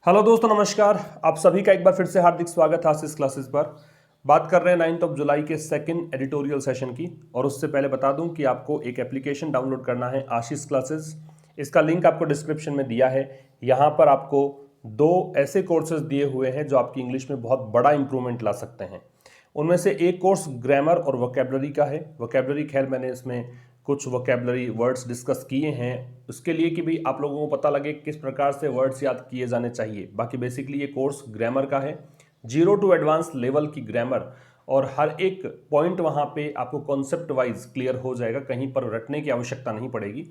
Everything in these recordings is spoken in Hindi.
हेलो दोस्तों, नमस्कार। आप सभी का एक बार फिर से हार्दिक स्वागत है आशीष क्लासेस पर। बात कर रहे हैं 9 जुलाई के सेकंड एडिटोरियल सेशन की। और उससे पहले बता दूं कि आपको एक एप्लीकेशन डाउनलोड करना है, आशीष क्लासेस। इसका लिंक आपको डिस्क्रिप्शन में दिया है। यहाँ पर आपको दो ऐसे कोर्सेज दिए हुए हैं जो आपकी इंग्लिश में बहुत बड़ा इंप्रूवमेंट ला सकते हैं। उनमें से एक कोर्स ग्रामर और वोकेबलरी का है। वोकेबलरी खैर मैंने इसमें कुछ वोकेबलरी वर्ड्स डिस्कस किए हैं उसके लिए कि भाई आप लोगों को पता लगे किस प्रकार से वर्ड्स याद किए जाने चाहिए। बाकी बेसिकली ये कोर्स ग्रामर का है, 0 to एडवांस लेवल की ग्रामर। और हर एक पॉइंट वहाँ पे आपको कॉन्सेप्ट वाइज क्लियर हो जाएगा, कहीं पर रटने की आवश्यकता नहीं पड़ेगी।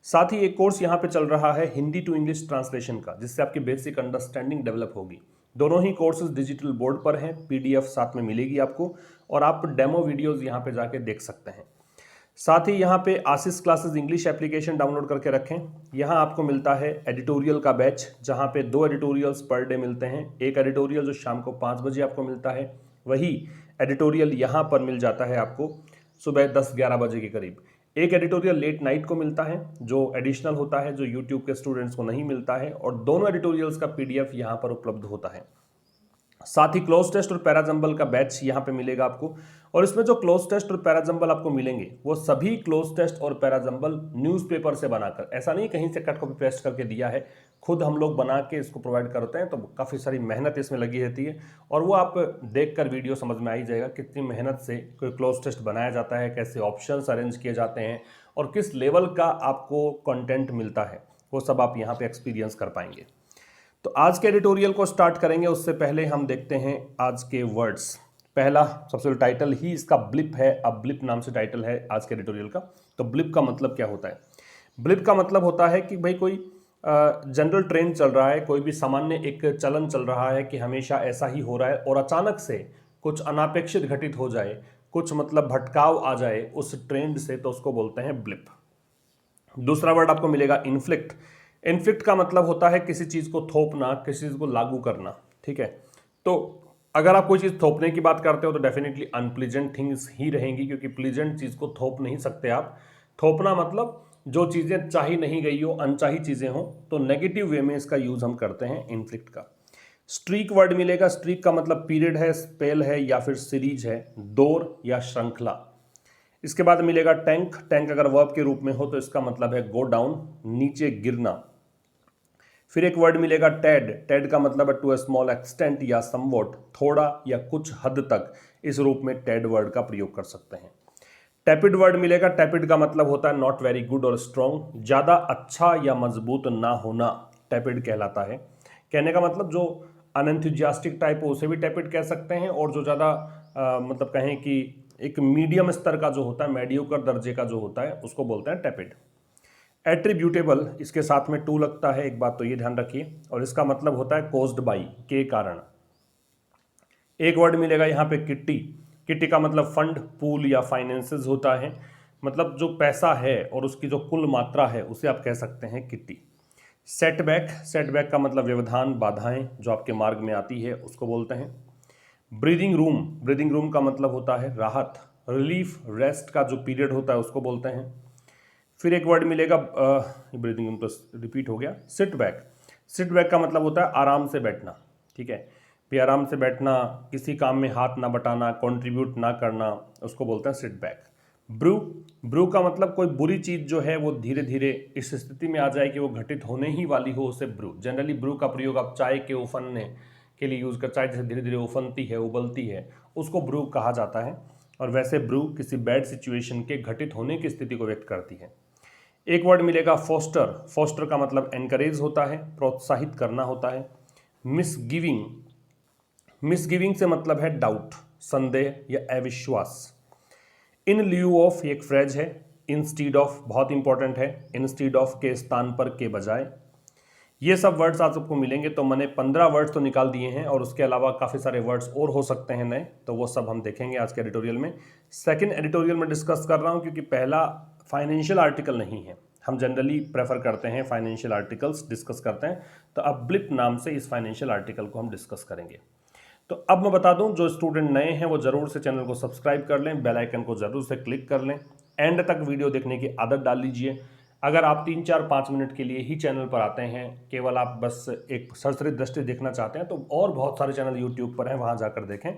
साथ ही एक कोर्स यहाँ पे चल रहा है हिंदी टू इंग्लिश ट्रांसलेशन का, जिससे आपकी बेसिक अंडरस्टैंडिंग डेवलप होगी। दोनों ही कोर्सेज डिजिटल बोर्ड पर हैं, पीडीएफ साथ में मिलेगी आपको और आप डेमो वीडियोस यहाँ पे जाके देख सकते हैं। साथ ही यहाँ पे आशीष क्लासेस इंग्लिश एप्लीकेशन डाउनलोड करके रखें। यहाँ आपको मिलता है एडिटोरियल का बैच, जहाँ पे 2 एडिटोरियल्स पर डे मिलते हैं। एक एडिटोरियल जो शाम को 5 बजे आपको मिलता है, वही एडिटोरियल यहाँ पर मिल जाता है आपको सुबह 10-11 बजे के करीब। एक एडिटोरियल लेट नाइट को मिलता है जो एडिशनल होता है, जो यूट्यूब के स्टूडेंट्स को नहीं मिलता है। और दोनों एडिटोरियल्स का पीडीएफ यहाँ पर उपलब्ध होता है। साथ ही क्लोज टेस्ट और पैराजंबल का बैच यहाँ पे मिलेगा आपको। और इसमें जो क्लोज टेस्ट और पैराजंबल आपको मिलेंगे वो सभी क्लोज टेस्ट और पैराजंबल न्यूज़पेपर से बनाकर, ऐसा नहीं कहीं से कट कॉपी पेस्ट करके दिया है, खुद हम लोग बना के इसको प्रोवाइड करते हैं। तो काफ़ी सारी मेहनत इसमें लगी रहती है और वो आप देखकर वीडियो समझ में आ ही जाएगा कितनी मेहनत से कोई क्लोज टेस्ट बनाया जाता है, कैसे ऑप्शंस अरेंज किए जाते हैं और किस लेवल का आपको कंटेंट मिलता है, वो सब आप यहाँ पे एक्सपीरियंस कर पाएंगे। तो आज के एडिटोरियल को स्टार्ट करेंगे उससे पहले हम देखते हैं आज के वर्ड्स। पहला सबसे टाइटल ही इसका ब्लिप है। अब ब्लिप नाम से टाइटल है आज के एडिटोरियल का। तो ब्लिप का मतलब क्या होता है? ब्लिप का मतलब होता है कि भाई कोई जनरल ट्रेंड चल रहा है, कोई भी सामान्य एक चलन चल रहा है कि हमेशा ऐसा ही हो रहा है और अचानक से कुछ अनापेक्षित घटित हो जाए, कुछ मतलब भटकाव आ जाए उस ट्रेंड से, तो उसको बोलते हैं ब्लिप। दूसरा वर्ड आपको मिलेगा इन्फ्लिक्ट। इन्फ्लिक्ट का मतलब होता है किसी चीज़ को थोपना, किसी चीज़ को लागू करना। ठीक है, तो अगर आप कोई चीज़ थोपने की बात करते हो तो डेफिनेटली अनप्लीजेंट थिंग्स ही रहेंगी, क्योंकि प्लीजेंट चीज़ को थोप नहीं सकते आप। थोपना मतलब जो चीज़ें चाही नहीं गई हो, अनचाही चीज़ें हो, तो नेगेटिव वे में इसका यूज़ हम करते हैं इन्फ्लिक्ट का। स्ट्रीक वर्ड मिलेगा। स्ट्रीक का मतलब पीरियड है, स्पेल है या फिर सीरीज है, दौर या श्रृंखला। इसके बाद मिलेगा टैंक। टैंक अगर वर्ब के रूप में हो तो इसका मतलब है गो डाउन, नीचे गिरना। फिर एक वर्ड मिलेगा टेड। टेड का मतलब है टू अ स्मॉल एक्सटेंट या समवॉट, थोड़ा या कुछ हद तक। इस रूप में टेड वर्ड का प्रयोग कर सकते हैं। टैपिड वर्ड मिलेगा। टैपिड का मतलब होता है नॉट वेरी गुड और स्ट्रॉन्ग, ज़्यादा अच्छा या मजबूत ना होना टैपिड कहलाता है। कहने का मतलब जो अनएंथुजियास्टिक टाइप हो उसे भी टैपिड कह सकते हैं, और जो ज़्यादा मतलब कहें कि एक मीडियम स्तर का जो होता है, मेडियोकर दर्जे का जो होता है, उसको बोलते हैं टैपिड। एट्रीब्यूटेबल, इसके साथ में टू लगता है, एक बात तो ये ध्यान रखिए, और इसका मतलब होता है कोज्ड बाई, के कारण। एक वर्ड मिलेगा यहाँ पे किट्टी। किट्टी का मतलब फंड, पूल या फाइनेंसेस होता है। मतलब जो पैसा है और उसकी जो कुल मात्रा है उसे आप कह सकते हैं किट्टी। सेटबैक। सेटबैक का मतलब व्यवधान, बाधाएं जो आपके मार्ग में आती है, उसको बोलते हैं। Breathing room. ब्रीदिंग रूम का मतलब होता है राहत, रिलीफ, रेस्ट का जो पीरियड होता है उसको बोलते हैं। फिर एक वर्ड मिलेगा, ब्रीदिंग रूम तो रिपीट हो गया। Sit back. सिट बैक का मतलब होता है आराम से बैठना। ठीक है, भी आराम से बैठना, किसी काम में हाथ ना बटाना, कंट्रीब्यूट ना करना, उसको बोलते हैं सिट बैक। ब्रू। ब्रू का मतलब कोई बुरी चीज़ जो है वो धीरे धीरे इस स्थिति में आ जाए कि वो घटित होने ही वाली हो, उसे ब्रू। जनरली ब्रू का प्रयोग आप चाय के उफनने के लिए यूज़ कर, चाय जैसे धीरे धीरे उफनती है, उबलती है, उसको ब्रू कहा जाता है। और वैसे ब्रू किसी बैड सिचुएशन के घटित होने की स्थिति को व्यक्त करती है। एक वर्ड मिलेगा फोस्टर। फोस्टर का मतलब एनकरेज होता है, प्रोत्साहित करना होता है। मिसगिविंग। मिसगिविंग से मतलब है डाउट, संदेह या अविश्वास। इन ल्यू ऑफ एक फ्रेज है। इंस्टीड ऑफ बहुत इंपॉर्टेंट है, इंस्टीड ऑफ के स्थान पर के बजाय। ये सब वर्ड्स आज आपको मिलेंगे। तो मैंने 15 वर्ड्स तो निकाल दिए हैं और उसके अलावा काफ़ी सारे वर्ड्स और हो सकते हैं नए, तो वो सब हम देखेंगे आज के एडिटोरियल में। सेकंड एडिटोरियल में डिस्कस कर रहा हूँ क्योंकि पहला फाइनेंशियल आर्टिकल नहीं है, हम जनरली प्रेफर करते हैं फाइनेंशियल आर्टिकल्स डिस्कस करते हैं। तो अब ब्लिप नाम से इस फाइनेंशियल आर्टिकल को हम डिस्कस करेंगे। तो अब मैं बता दूं, जो स्टूडेंट नए हैं वो जरूर से चैनल को सब्सक्राइब कर लें, बेल आइकन को जरूर से क्लिक कर लें, एंड तक वीडियो देखने की आदत डाल लीजिए। अगर आप 3-4-5 मिनट के लिए ही चैनल पर आते हैं, केवल आप बस एक सरसरी दृष्टि देखना चाहते हैं, तो और बहुत सारे चैनल यूट्यूब पर हैं, वहाँ जाकर देखें।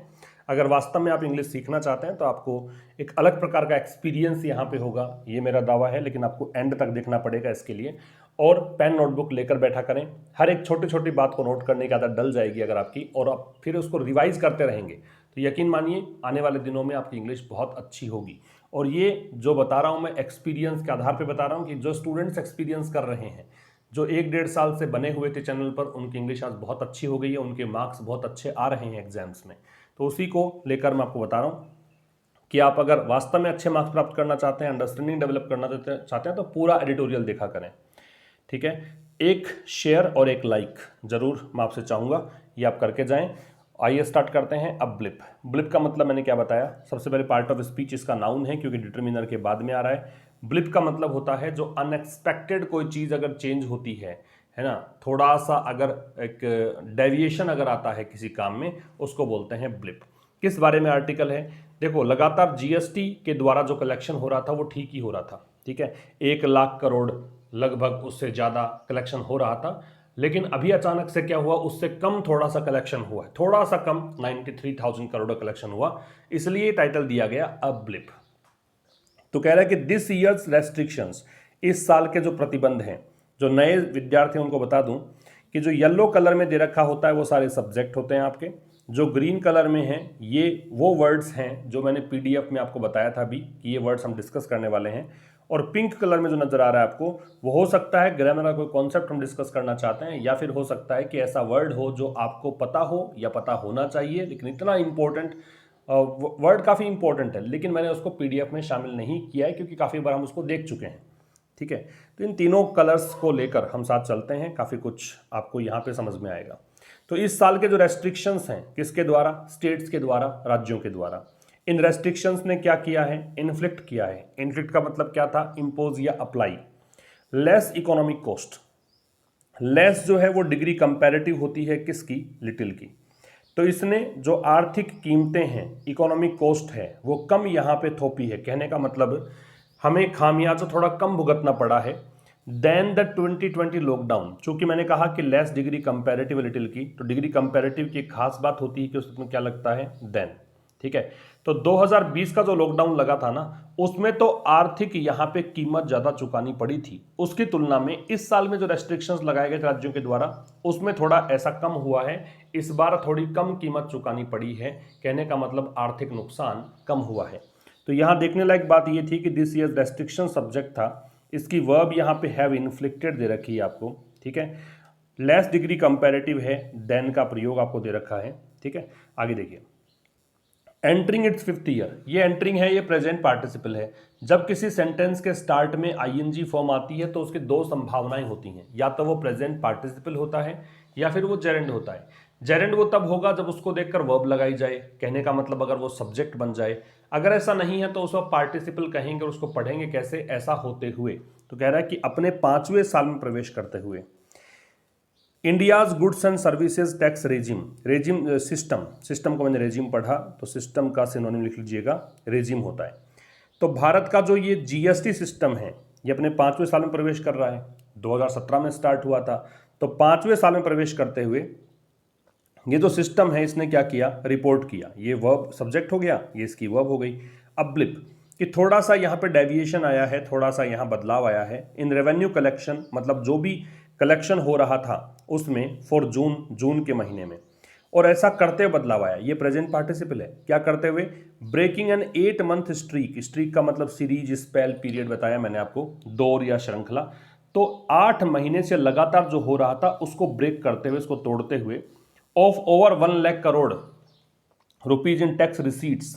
अगर वास्तव में आप इंग्लिश सीखना चाहते हैं तो आपको एक अलग प्रकार का एक्सपीरियंस यहाँ पे होगा, ये मेरा दावा है, लेकिन आपको एंड तक देखना पड़ेगा इसके लिए। और पेन नोटबुक लेकर बैठा करें, हर एक छोटी छोटी बात को नोट करने की आदत डल जाएगी अगर आपकी, और आप फिर उसको रिवाइज करते रहेंगे तो यकीन मानिए आने वाले दिनों में आपकी इंग्लिश बहुत अच्छी होगी। और ये जो बता रहा हूँ मैं एक्सपीरियंस के आधार पे बता रहा हूँ कि जो स्टूडेंट्स एक्सपीरियंस कर रहे हैं, जो 1-1.5 साल से बने हुए थे चैनल पर, उनकी इंग्लिश आज बहुत अच्छी हो गई है, उनके मार्क्स बहुत अच्छे आ रहे हैं एग्जाम्स में। तो उसी को लेकर मैं आपको बता रहा हूँ कि आप अगर वास्तव में अच्छे मार्क्स प्राप्त करना चाहते हैं, अंडरस्टैंडिंग डेवलप करना चाहते हैं, तो पूरा एडिटोरियल देखा करें, ठीक है। एक शेयर और एक लाइक जरूर मैं आपसे चाहूँगा, ये आप करके जाएं। आइए स्टार्ट करते हैं। अब ब्लिप, ब्लिप का मतलब मैंने क्या बताया, सबसे पहले पार्ट ऑफ स्पीच इसका नाउन है क्योंकि डिटरमिनर के बाद में आ रहा है। ब्लिप का मतलब होता है जो अनएक्सपेक्टेड कोई चीज़ अगर चेंज होती है ना, थोड़ा सा अगर एक डेविएशन अगर आता है किसी काम में, उसको बोलते हैं ब्लिप। किस बारे में आर्टिकल है, देखो लगातार जीएसटी के द्वारा जो कलेक्शन हो रहा था वो ठीक ही हो रहा था, ठीक है, 1 लाख करोड़ लगभग उससे ज़्यादा कलेक्शन हो रहा था, लेकिन अभी अचानक से क्या हुआ, उससे कम थोड़ा सा कलेक्शन हुआ है, थोड़ा सा कम 93,000 करोड़ कलेक्शन हुआ, इसलिए टाइटल दिया गया अ ब्लिप। तो कह रहा है कि दिस ईयर्स रेस्ट्रिक्शंस, इस साल के जो प्रतिबंध हैं, जो नए विद्यार्थी उनको बता दूं कि जो येलो कलर में दे रखा होता है वो सारे सब्जेक्ट होते हैं आपके, जो ग्रीन कलर में हैं ये वो वर्ड्स हैं जो मैंने पीडीएफ में आपको बताया था अभी कि ये वर्ड्स हम डिस्कस करने वाले हैं, और पिंक कलर में जो नजर आ रहा है आपको वो हो सकता है ग्रामर का कोई कॉन्सेप्ट हम डिस्कस करना चाहते हैं, या फिर हो सकता है कि ऐसा वर्ड हो जो आपको पता हो या पता होना चाहिए, लेकिन इतना इंपॉर्टेंट वर्ड काफ़ी इंपॉर्टेंट है, लेकिन मैंने उसको पीडीएफ में शामिल नहीं किया है क्योंकि काफ़ी बार हम उसको देख चुके हैं, ठीक है। तो इन तीनों कलर्स को लेकर हम साथ चलते हैं, काफ़ी कुछ आपको यहाँ पे समझ में आएगा। तो इस साल के जो रेस्ट्रिक्शंस हैं किसके द्वारा, स्टेट्स के द्वारा, राज्यों के द्वारा। इन रेस्ट्रिक्शंस ने क्या किया है, इन्फ्लिक्ट किया है। इन्फ्लिक्ट का मतलब क्या था, इम्पोज या apply. Less economic cost, less जो है वो डिग्री कंपैरेटिव होती है किसकी, लिटिल की। तो इसने जो आर्थिक कीमतें हैं, इकोनॉमिक कॉस्ट है, वो कम यहाँ पे थोपी है। कहने का मतलब हमें खामियाजा थोड़ा कम भुगतना पड़ा है देन द 2020 लॉकडाउन। चूंकि मैंने कहा कि लेस डिग्री कंपैरेटिव लिटिल की, तो डिग्री कंपैरेटिव की एक खास बात होती है कि उसमें क्या लगता है, देन, ठीक है। तो 2020 का जो लॉकडाउन लगा था ना, उसमें तो आर्थिक यहाँ पे कीमत ज़्यादा चुकानी पड़ी थी, उसकी तुलना में इस साल में जो रेस्ट्रिक्शंस लगाए गए राज्यों के द्वारा उसमें थोड़ा ऐसा कम हुआ है, इस बार थोड़ी कम कीमत चुकानी पड़ी है। कहने का मतलब आर्थिक नुकसान कम हुआ है। तो यहाँ देखने लायक बात ये थी कि दिस ईयर रेस्ट्रिक्शन सब्जेक्ट था, इसकी वर्ब यहाँ पे हैव इन्फ्लिक्टेड दे रखी है आपको, ठीक है। लेस डिग्री कंपैरेटिव है, देन का प्रयोग आपको दे रखा है, ठीक है। आगे देखिए, एंटरिंग इट्स 5th ईयर, ये एंटरिंग है, ये प्रेजेंट पार्टिसिपल है। जब किसी सेंटेंस के स्टार्ट में आईएनजी फॉर्म आती है तो उसकी दो संभावनाएं होती हैं, या तो वो प्रेजेंट पार्टिसिपल होता है या फिर वो जेरेंड होता है। जेरेंड वो तब होगा जब उसको देखकर वर्ब लगाई जाए, कहने का मतलब अगर वो सब्जेक्ट बन जाए। अगर ऐसा नहीं है तो उस वक्त पार्टिसिपल कहेंगे, और उसको पढ़ेंगे कैसे, ऐसा होते हुए। तो कह रहा है कि अपने 5वें साल में प्रवेश करते हुए India's goods and services tax regime, regime system, system को मैंने रेजिम पढ़ा तो सिस्टम का सिनोनिम लिख लीजिएगा, रेजिम होता है। तो भारत का जो ये जीएसटी सिस्टम है ये अपने 5वें साल में प्रवेश कर रहा है, 2017 में स्टार्ट हुआ था। तो 5वें साल में प्रवेश करते हुए ये जो सिस्टम है इसने क्या किया, रिपोर्ट किया। ये वर्ब सब्जेक्ट हो गया, ये इसकी वर्ब हो गई। अब ब्लिप कि थोड़ा सा यहाँ पे डेविएशन आया है, थोड़ा सा यहाँ बदलाव आया है इन रेवेन्यू कलेक्शन, मतलब जो भी कलेक्शन हो रहा था उसमें फॉर जून, जून के महीने में, और ऐसा करते हुए बदलाव आया। ये प्रेजेंट पार्टिसिपल है, क्या करते हुए, breaking an 8 month streak, streak का मतलब सीरीज, स्पेल, पीरियड बताया मैंने आपको, दौर या श्रृंखला। तो 8 महीने से लगातार जो हो रहा था उसको ब्रेक करते हुए, उसको तोड़ते हुए, of over 1 lakh crore rupees in tax receipts.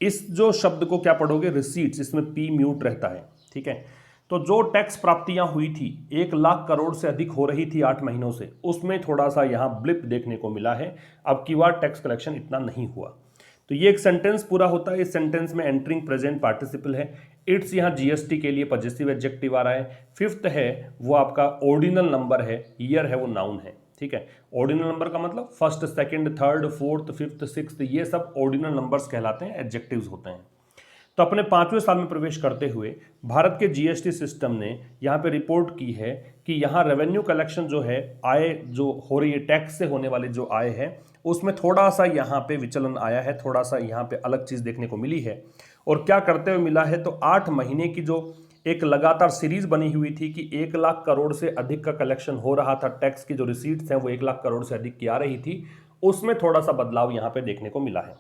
इस जो शब्द को क्या पढ़ोगे, रिसीट्स, इसमें पी म्यूट रहता है, ठीक है। तो जो टैक्स प्राप्तियां हुई थी 1 लाख करोड़ से अधिक हो रही थी 8 महीनों से, उसमें थोड़ा सा यहां ब्लिप देखने को मिला है। अब की बार टैक्स कलेक्शन इतना नहीं हुआ। तो ये एक सेंटेंस पूरा होता है। इस सेंटेंस में एंटरिंग प्रेजेंट पार्टिसिपल है, इट्स यहाँ जीएसटी के लिए पजेसिव एडजेक्टिव आ रहा है, 5th है वो आपका ऑर्डिनल नंबर है, ईयर है वो नाउन है, ठीक है। ऑर्डिनल नंबर का मतलब 1st, 2nd, 3rd, 4th, 5th, 6th, ये सब ऑर्डिनल नंबर्स कहलाते हैं, एडजेक्टिव्स होते हैं। तो अपने 5वें साल में प्रवेश करते हुए भारत के जीएसटी सिस्टम ने यहाँ पे रिपोर्ट की है कि यहाँ रेवेन्यू कलेक्शन जो है, आय जो हो रही है टैक्स से होने वाली जो आय है, उसमें थोड़ा सा यहाँ पे विचलन आया है, थोड़ा सा यहाँ पे अलग चीज़ देखने को मिली है। और क्या करते हुए मिला है, तो 8 महीने की जो एक लगातार सीरीज बनी हुई थी कि 1 लाख करोड़ से अधिक का कलेक्शन हो रहा था, टैक्स की जो रिसीट्स हैं वो 1 लाख करोड़ से अधिक की आ रही थी, उसमें थोड़ा सा बदलाव यहाँ पे देखने को मिला है।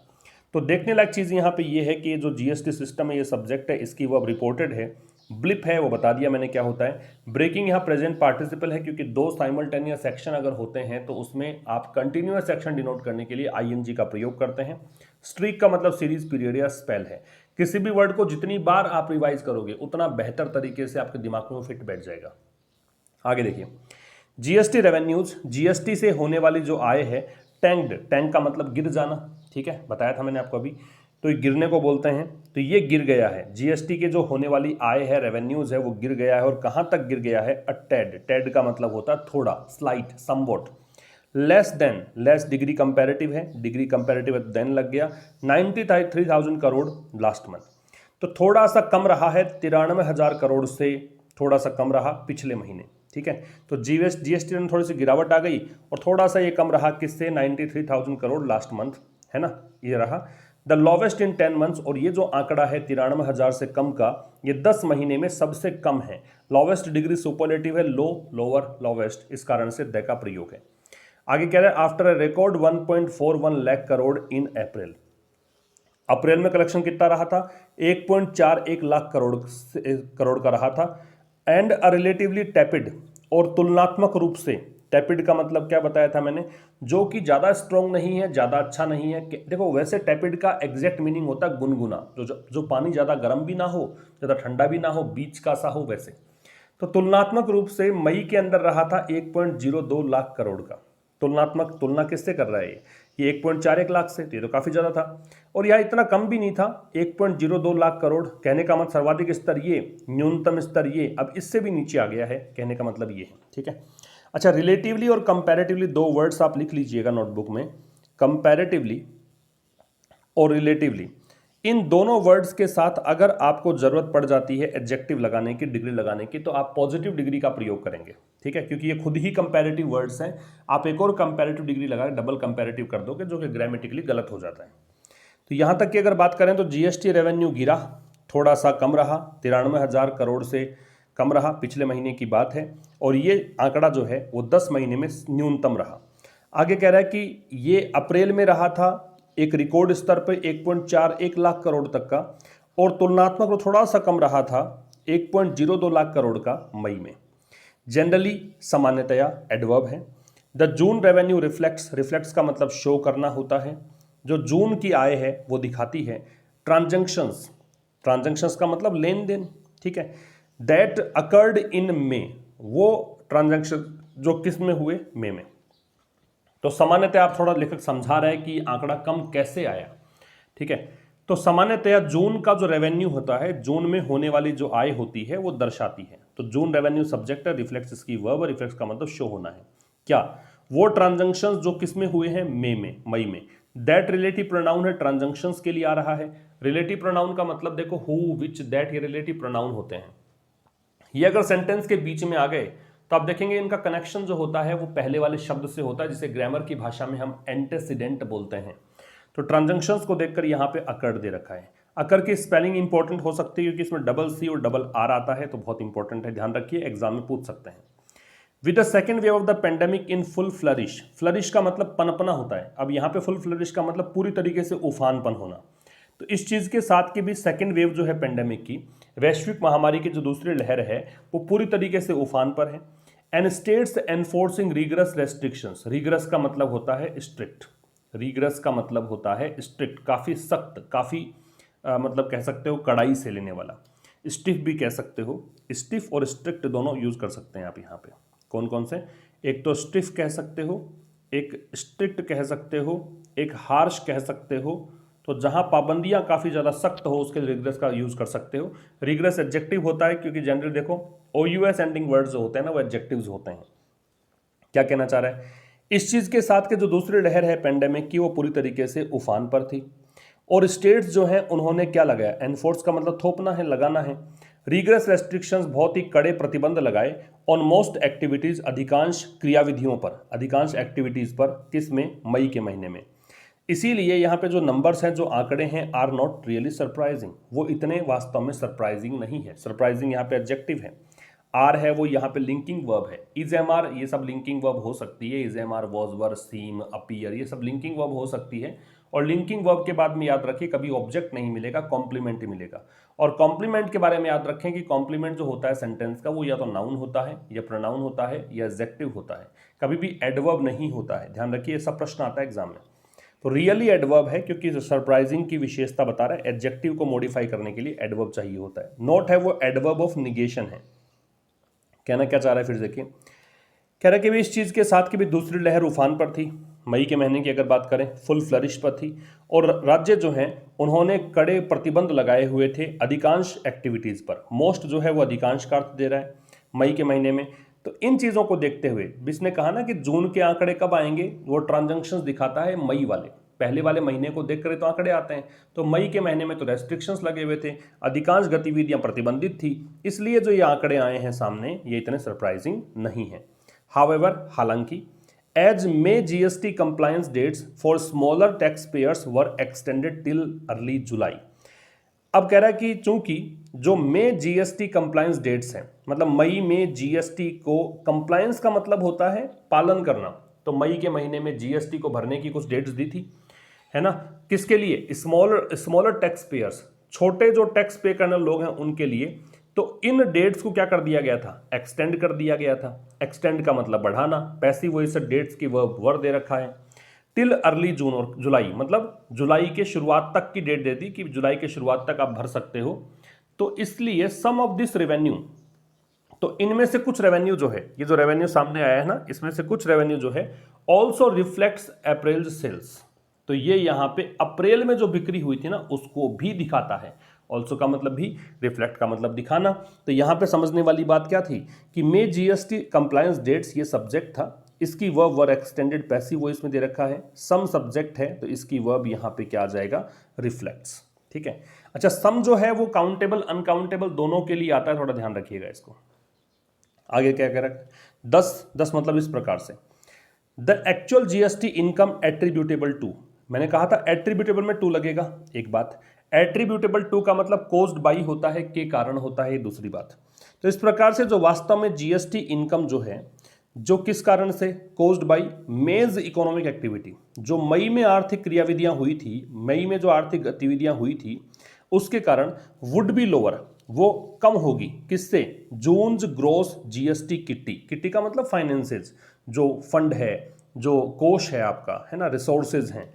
तो देखने लायक चीज़ यहाँ पे ये है कि जो जीएसटी सिस्टम है, ये सब्जेक्ट है, इसकी वो अब रिपोर्टेड है। ब्लिप है वो बता दिया मैंने क्या होता है। ब्रेकिंग यहाँ प्रेजेंट पार्टिसिपल है, क्योंकि 2 साइमल्टेनियस सेक्शन अगर होते हैं तो उसमें आप कंटिन्यूअस सेक्शन डिनोट करने के लिए आईएनजी का प्रयोग करते हैं। स्ट्रीक का मतलब सीरीज, पीरियड या स्पेल है। किसी भी वर्ड को जितनी बार आप रिवाइज करोगे उतना बेहतर तरीके से आपके दिमाग में फिट बैठ जाएगा। आगे देखिए, जीएसटी रेवेन्यूज, जीएसटी से होने वाली जो आय है, टैंक्ड, टैंक का मतलब गिर जाना, ठीक है, बताया था मैंने आपको अभी, तो ये गिरने को बोलते हैं। तो ये गिर गया है, जीएसटी के जो होने वाली आय है, रेवेन्यूज है, वो गिर गया है। और कहां तक गिर गया है, अ टेड, टेड का मतलब होता है थोड़ा, slight, somewhat. Less than, less degree comparative है, डिग्री कंपैरेटिव है देन लग गया, 93,000 करोड़ लास्ट मंथ। तो थोड़ा सा कम रहा है, 93,000 करोड़ से थोड़ा सा कम रहा पिछले महीने, ठीक है। तो जीएसटी में थोड़ी सी गिरावट आ गई और थोड़ा सा ये कम रहा, किससे, 93,000 करोड़ लास्ट मंथ, है ना, ये रहा द लोवेस्ट इन 10 मंथ्स। और ये जो आंकड़ा है 93,000 से कम का, ये 10 महीने में सबसे कम है। लोवेस्ट डिग्री सुपरलेटिव है, लो, लोअर, लोवेस्ट, इस कारण से द का प्रयोग है। आगे कह रहे हैं, after a record 1.41 lakh crore in April. April में कलेक्शन कितना रहा था, 1.41 लाख करोड़ का रहा था। एंड अ रिलेटिवली टैपिड, और तुलनात्मक रूप से, टैपिड का मतलब क्या बताया था मैंने, जो कि ज़्यादा स्ट्रॉन्ग नहीं है, ज़्यादा अच्छा नहीं है। देखो वैसे टैपिड का एग्जैक्ट मीनिंग होता है गुनगुना, जो पानी ज़्यादा गर्म भी ना हो, ज़्यादा ठंडा भी ना हो, बीच का सा हो वैसे। तो तुलनात्मक रूप से मई के अंदर रहा था 1.02 लाख करोड़ का। तुलनात्मक, तुलना किससे कर रहा है ये 1.41 लाख से, तो ये तो काफ़ी ज़्यादा था। और यह इतना कम भी नहीं था, 1.02 लाख करोड़। कहने का मतलब सर्वाधिक स्तर ये, न्यूनतम स्तर ये, अब इससे भी नीचे आ गया है, कहने का मतलब ये है, ठीक है। अच्छा, रिलेटिवली और कंपैरेटिवली 2 वर्ड्स आप लिख लीजिएगा नोटबुक में, कंपैरेटिवली और रिलेटिवली। इन दोनों वर्ड्स के साथ अगर आपको जरूरत पड़ जाती है एडजेक्टिव लगाने की, डिग्री लगाने की, तो आप पॉजिटिव डिग्री का प्रयोग करेंगे, ठीक है, क्योंकि ये खुद ही कंपैरेटिव वर्ड्स हैं। आप एक और कंपैरेटिव डिग्री लगा डबल कंपैरेटिव कर दोगे, जो कि ग्रामेटिकली गलत हो जाता है। तो यहां तक कि अगर बात करें तो जीएसटी रेवेन्यू गिरा, थोड़ा सा कम रहा, 93,000 करोड़ से कम रहा, पिछले महीने की बात है। और ये आंकड़ा जो है वो 10 महीने में न्यूनतम रहा। आगे कह रहा है कि ये अप्रैल में रहा था एक रिकॉर्ड स्तर पर 1.41 लाख करोड़ तक का, और तुलनात्मक तो थोड़ा सा कम रहा था 1.02 लाख करोड़ का मई में। जनरली, सामान्यतया, एडवर्ब है। The June revenue reflects, reflects का मतलब शो करना होता है, जो जून की आय है वो दिखाती है। ट्रांजैक्शंस, ट्रांजैक्शंस का मतलब लेन देन, ठीक है। दैट अकर्ड इन मे, वो ट्रांजैक्शन जो किस में हुए, मई में। तो सामान्यतः आप थोड़ा लेखक समझा रहे हैं कि आंकड़ा कम कैसे आया, ठीक है। तो सामान्यतया जून का जो रेवेन्यू होता है, जून में होने वाली जो आय होती है वो दर्शाती है। तो जून रेवेन्यू सब्जेक्ट है, रिफ्लेक्ट्स इसकी वर्ब, रिफ्लेक्ट्स का मतलब शो होना है। क्या, वो ट्रांजैक्शंस जो किस में हुए हैं, मई में। दैट रिलेटिव प्रोनाउन है, ट्रांजैक्शंस के लिए आ रहा है। रिलेटिव प्रोनाउन का मतलब देखो हु, विच, दैट, ये रिलेटिव प्रोनाउन होते हैं। ये अगर सेंटेंस के बीच में आ गए तो आप देखेंगे इनका कनेक्शन जो होता है वो पहले वाले शब्द से होता है, जिसे ग्रामर की भाषा में हम एंटेसिडेंट बोलते हैं। तो ट्रांजैक्शंस को देखकर यहाँ पे अकर दे रखा है। अकर की स्पेलिंग इंपॉर्टेंट हो सकती है, क्योंकि इसमें डबल सी और डबल आर आता है, तो बहुत इंपॉर्टेंट है, ध्यान रखिए, एग्जाम में पूछ सकते हैं। With the second wave of the pandemic in full flourish, flourish का मतलब पनपना होता है, अब यहाँ पे फुल फ्लरिश का मतलब पूरी तरीके से उफानपन होना। तो इस चीज़ के साथ के भी सेकेंड वेव जो है पेंडेमिक की, वैश्विक महामारी की जो दूसरी लहर है, वो पूरी तरीके से उफान पर है। एंड स्टेट्स एनफोर्सिंग रीगरस रेस्ट्रिक्शंस, रीगरस का मतलब होता है स्ट्रिक्ट, रीगरस का मतलब होता है स्ट्रिक्ट, काफ़ी सख्त, काफ़ी मतलब कह सकते हो कड़ाई से लेने वाला। स्टिफ भी कह सकते हो, स्टिफ और स्ट्रिक्ट दोनों यूज कर सकते हैं आप यहाँ पे। कौन कौन से, एक तो स्टिफ कह सकते हो, एक स्ट्रिक्ट कह सकते हो, एक हार्श कह सकते हो। तो जहाँ पाबंदियाँ काफ़ी ज़्यादा सख्त हो उसके लिए रिग्रेस का यूज़ कर सकते हो। रिग्रेस एडजेक्टिव होता है, क्योंकि जनरली देखो OUS एंडिंग वर्ड्स जो होते हैं ना वो एडजेक्टिव्स होते हैं। क्या कहना चाह रहा है, इस चीज़ के साथ के जो दूसरी लहर है पेंडेमिक की, वो पूरी तरीके से उफान पर थी। और स्टेट्स जो हैं उन्होंने क्या लगाया, एनफोर्स का मतलब थोपना है, लगाना है। रीग्रेस रेस्ट्रिक्शंस, बहुत ही कड़े प्रतिबंध लगाए ऑन मोस्ट एक्टिविटीज, अधिकांश क्रियाविधियों पर, अधिकांश एक्टिविटीज पर, किसमें, मई के महीने में। इसीलिए यहाँ पे जो नंबर्स हैं, जो आंकड़े हैं, आर नॉट रियली सरप्राइजिंग, वो इतने वास्तव में सरप्राइजिंग नहीं है। सरप्राइजिंग यहाँ पे एडजेक्टिव है, आर है वो यहाँ पे लिंकिंग वर्ब है। इज एम आर, ये सब लिंकिंग वर्ब हो सकती है, is am are, was were, seem, appear, ये सब लिंकिंग वर्ब हो सकती है। और लिंकिंग वर्ब के बाद में याद रखिए कभी ऑब्जेक्ट नहीं मिलेगा, कॉम्प्लीमेंट ही मिलेगा। और कॉम्प्लीमेंट के बारे में याद रखें कि कॉम्प्लीमेंट जो होता है सेंटेंस का, वो या तो नाउन होता है, या प्रोनाउन होता है, या एडजेक्टिव होता है, कभी भी एडवर्ब नहीं होता है। ध्यान रखिए, सब प्रश्न आता है एग्जाम में। तो रियली एडवर्ब है, क्योंकि सरप्राइजिंग की विशेषता बता रहा है, एडजेक्टिव को मॉडिफाई करने के लिए एडवर्ब चाहिए होता है। नोट है वो एडवर्ब ऑफ निगेशन है। कहना क्या चाह रहा है, फिर देखिए, कह रहा है कि भी इस चीज़ के साथ की भी दूसरी लहर उफान पर थी। मई के महीने की अगर बात करें, फुल फ्लरिश पर थी, और राज्य जो हैं उन्होंने कड़े प्रतिबंध लगाए हुए थे अधिकांश एक्टिविटीज़ पर। मोस्ट जो है वो अधिकांश का अर्थ दे रहा है मई के महीने में। तो इन चीज़ों को देखते हुए बिस्ने कहा ना कि जून के आंकड़े कब आएंगे, वो ट्रांजैक्शंस दिखाता है मई वाले, पहले वाले महीने को देख कर तो आंकड़े आते हैं। तो मई के महीने में तो रेस्ट्रिक्शंस लगे हुए थे, अधिकांश गतिविधियां प्रतिबंधित थी, इसलिए जो ये आंकड़े आए हैं सामने, ये इतने सरप्राइजिंग नहीं है। हाउएवर, हालांकि, as May GST compliance dates for smaller tax payers were extended till early July. अब कह रहा है कि चूंकि जो मे जीएसटी कंप्लायंस डेट्स हैं, मतलब मई में जीएसटी को, कंप्लायंस का मतलब होता है पालन करना, तो मई के महीने में जीएसटी को भरने की कुछ डेट्स दी थी, है ना। किसके लिए, स्मॉलर टैक्स पेयर्स, छोटे जो टैक्स पे करने लोग हैं उनके लिए। तो इन डेट्स को क्या कर दिया गया था, एक्सटेंड कर दिया गया था। एक्सटेंड का मतलब बढ़ाना, पैसिव वॉइस डेट्स की वर्ब दे रखा है। टिल अर्ली जून और जुलाई, मतलब जुलाई के शुरुआत तक की डेट दे दी कि जुलाई के शुरुआत तक आप भर सकते हो। तो इसलिए सम ऑफ दिस रेवेन्यू, तो इनमें से कुछ रेवेन्यू जो है, ये जो रेवेन्यू सामने आया है ना, इसमें से कुछ रेवेन्यू जो है ऑल्सो रिफ्लेक्ट्स अप्रैल सेल्स। तो ये यहाँ पे अप्रैल में जो बिक्री हुई थी ना, उसको भी दिखाता है। ऑल्सो का मतलब भी, रिफ्लेक्ट का मतलब दिखाना। तो यहाँ पे समझने वाली बात क्या थी कि मे जीएसटी कंप्लायंस डेट्स ये सब्जेक्ट था, इसकी वर्ब वर एक्सटेंडेड पैसिव वॉइस में दे रखा है, सम सब्जेक्ट है, तो इसकी वर्ब यहाँ पे क्या आ जाएगा, रिफ्लेक्ट्स। ठीक है। अच्छा, सम जो है वो काउंटेबल अनकाउंटेबल दोनों के लिए आता है, थोड़ा ध्यान रखिएगा इसको। आगे क्या कह रहा है, 10 मतलब इस प्रकार से, the actual GST income attributable to, मैंने कहा था एट्रीब्यूटेबल में टू लगेगा, एक बात। एट्रीब्यूटेबल टू का मतलब कोज्ड बाई होता है, के कारण होता है, दूसरी बात। तो इस प्रकार से जो वास्तव में जीएसटी इनकम जो है, जो किस कारण से, कोज्ड बाई मेज इकोनॉमिक एक्टिविटी, जो मई में आर्थिक क्रियाविधियां हुई थी, मई में जो आर्थिक गतिविधियां हुई थी उसके कारण, वुड बी लोअर, वो कम होगी, किससे, जून्स ग्रोस जीएसटी किट्टी। किट्टी का मतलब फाइनेंसेस, जो फंड है, जो कोष है आपका, है ना, रिसोर्सेज हैं।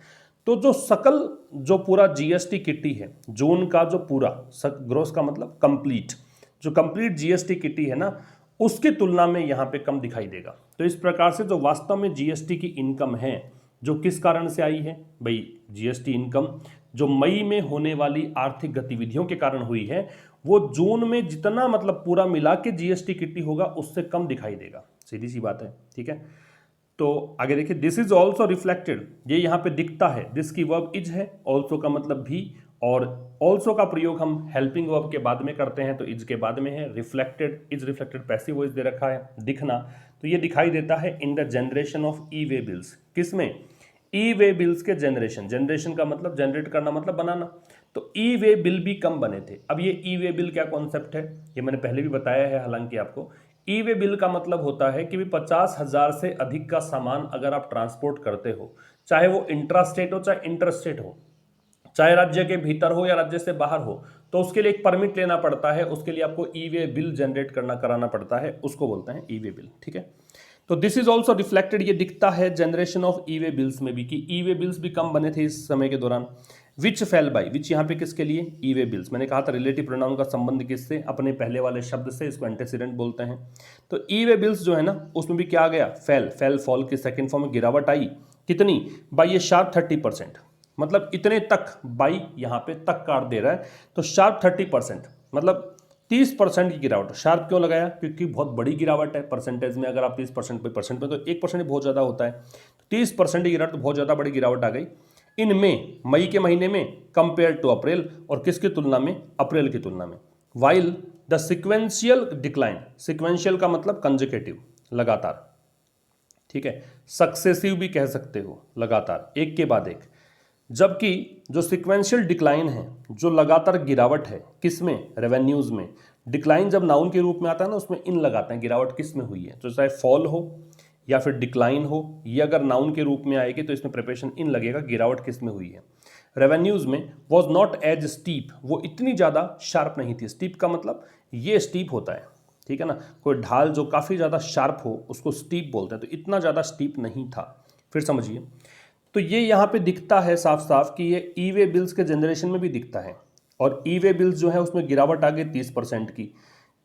तो जो सकल, जो पूरा जीएसटी किट्टी है, जून का जो पूरा, ग्रोस का मतलब कंप्लीट, जो कंप्लीट जीएसटी किट्टी है ना, उसकी तुलना में यहाँ पे कम दिखाई देगा। तो इस प्रकार से जो वास्तव में जीएसटी की इनकम है, जो किस कारण से आई है भाई, जीएसटी इनकम जो मई में होने वाली आर्थिक गतिविधियों के कारण हुई है, वो जून में जितना मतलब पूरा मिला के जीएसटी किट्टी होगा उससे कम दिखाई देगा, सीधी सी बात है। ठीक है, तो आगे देखिए, दिस इज ऑल्सो रिफ्लेक्टेड, ये यहाँ पे दिखता है, दिस की वर्ब इज है, ऑल्सो का मतलब भी, और ऑल्सो का प्रयोग हम हेल्पिंग वर्ब के बाद में करते हैं, तो इज के बाद में है। Reflected, is reflected passive voice दे रखा है, दिखना, तो ये दिखाई देता है in the generation of e way bills, किसमें, ई वे बिल्स के जनरेशन। जनरेशन का मतलब जनरेट करना, मतलब बनाना। तो ई वे बिल भी कम बने थे। अब ये ई वे बिल क्या कॉन्सेप्ट है, ये मैंने पहले भी बताया है हालांकि आपको। ई वे बिल का मतलब होता है कि भी 50,000 से अधिक का सामान अगर आप ट्रांसपोर्ट करते हो, चाहे वो इंट्रा स्टेट हो चाहे इंटर स्टेट हो, चाहे राज्य के भीतर हो या राज्य से बाहर हो, तो उसके लिए एक परमिट लेना पड़ता है, उसके लिए आपको ई वे बिल जनरेट कराना पड़ता है, उसको बोलते हैं ई वे बिल। ठीक है, तो दिस इज ऑल्सो रिफ्लेक्टेड, ये दिखता है generation of e way bills में भी, कि ई वे बिल्स भी कम बने थे इस समय के दौरान। विच फेल बाई, विच यहाँ पे किसके लिए, ई वे बिल्स। मैंने कहा था रिलेटिव प्रोनाउन का संबंध किससे, अपने पहले वाले शब्द से, इसको एंटेसिडेंट बोलते हैं। तो ई वे बिल्स जो है ना, उसमें भी क्या आ गया, फेल, फेल फॉल की सेकेंड फॉर्म में गिरावट आई, कितनी, बाई ये शार्प 30%, मतलब इतने तक, बाई यहाँ पे तक काट दे रहा है, तो शार्प 30%, मतलब 30% की गिरावट। शार्प क्यों लगाया, क्योंकि बहुत बड़ी गिरावट है परसेंटेज में, अगर आप 30% पे तो 1% बहुत ज़्यादा होता है, 30% की गिरावट, तो बहुत ज़्यादा बड़ी गिरावट आ गई इन मई के महीने में कंपेयर टू अप्रैल, और किसकी तुलना में, अप्रैल की तुलना में। While the sequential decline, sequential का मतलब कंसेक्यूटिव, लगातार, ठीक है, सक्सेसिव भी कह सकते हो, लगातार एक के बाद एक। जबकि जो सिक्वेंशियल डिक्लाइन है, जो लगातार गिरावट है, किसमें, रेवेन्यूज में। डिक्लाइन जब नाउन के रूप में आता है ना, उसमें इन लगाते हैं, गिरावट किस में हुई है, तो चाहे फॉल हो या फिर डिक्लाइन हो, ये अगर नाउन के रूप में आएगी तो इसमें प्रिपरेशन इन लगेगा, गिरावट किस में हुई है। रेवेन्यूज में वॉज नॉट एज स्टीप, वो इतनी ज़्यादा शार्प नहीं थी। स्टीप का मतलब ये स्टीप होता है, ठीक है ना, कोई ढाल जो काफ़ी ज़्यादा शार्प हो उसको स्टीप बोलते हैं, तो इतना ज़्यादा स्टीप नहीं था। फिर समझिए, तो ये यहाँ पे दिखता है साफ साफ कि ये ई वे बिल्स के जनरेशन में भी दिखता है, और ई वे बिल्स जो है उसमें गिरावट आ गई 30% की,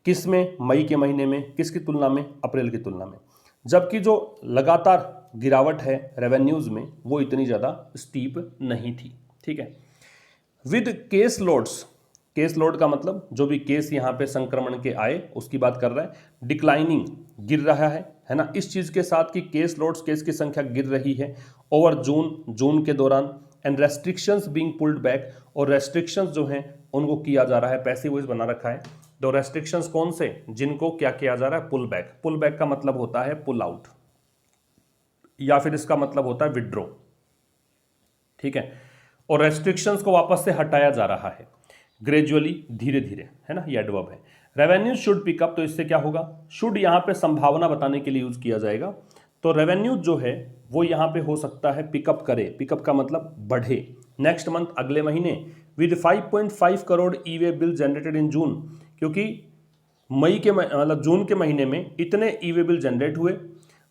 किस में, मई के महीने में, किसकी तुलना में, अप्रैल की तुलना में। जबकि जो लगातार गिरावट है रेवेन्यूज में वो इतनी ज़्यादा स्टीप नहीं थी, ठीक है। With case loads, case load का मतलब जो भी केस यहाँ पे संक्रमण के आए उसकी बात कर रहा है। डिक्लाइनिंग, गिर रहा है ना, इस चीज़ के साथ कि केस लोड्स, केस की संख्या गिर रही है ओवर जून के दौरान। And restrictions being pulled back, और रेस्ट्रिक्शंस जो हैं उनको किया जा रहा है, पैसिव वॉइस बना रखा है। तो रेस्ट्रिक्शंस कौन से, जिनको क्या किया जा रहा है, पुल बैक। पुल बैक का मतलब होता है पुल आउट, या फिर इसका मतलब होता है विड्रॉ, ठीक है। और रेस्ट्रिक्शंस को वापस से हटाया जा रहा है ग्रेजुअली, धीरे धीरे, है ना, ये एडवर्ब है। रेवेन्यू शुड पिकअप, तो इससे क्या होगा, शुड यहाँ पे संभावना बताने के लिए यूज किया जाएगा। तो रेवेन्यू जो है वो यहाँ पे हो सकता है पिकअप करे, पिकअप का मतलब बढ़े, नेक्स्ट मंथ, अगले महीने। With 5.5 crore e way bill generated in June, क्योंकि मई के मतलब जून के महीने में इतने ई वे बिल जनरेट हुए,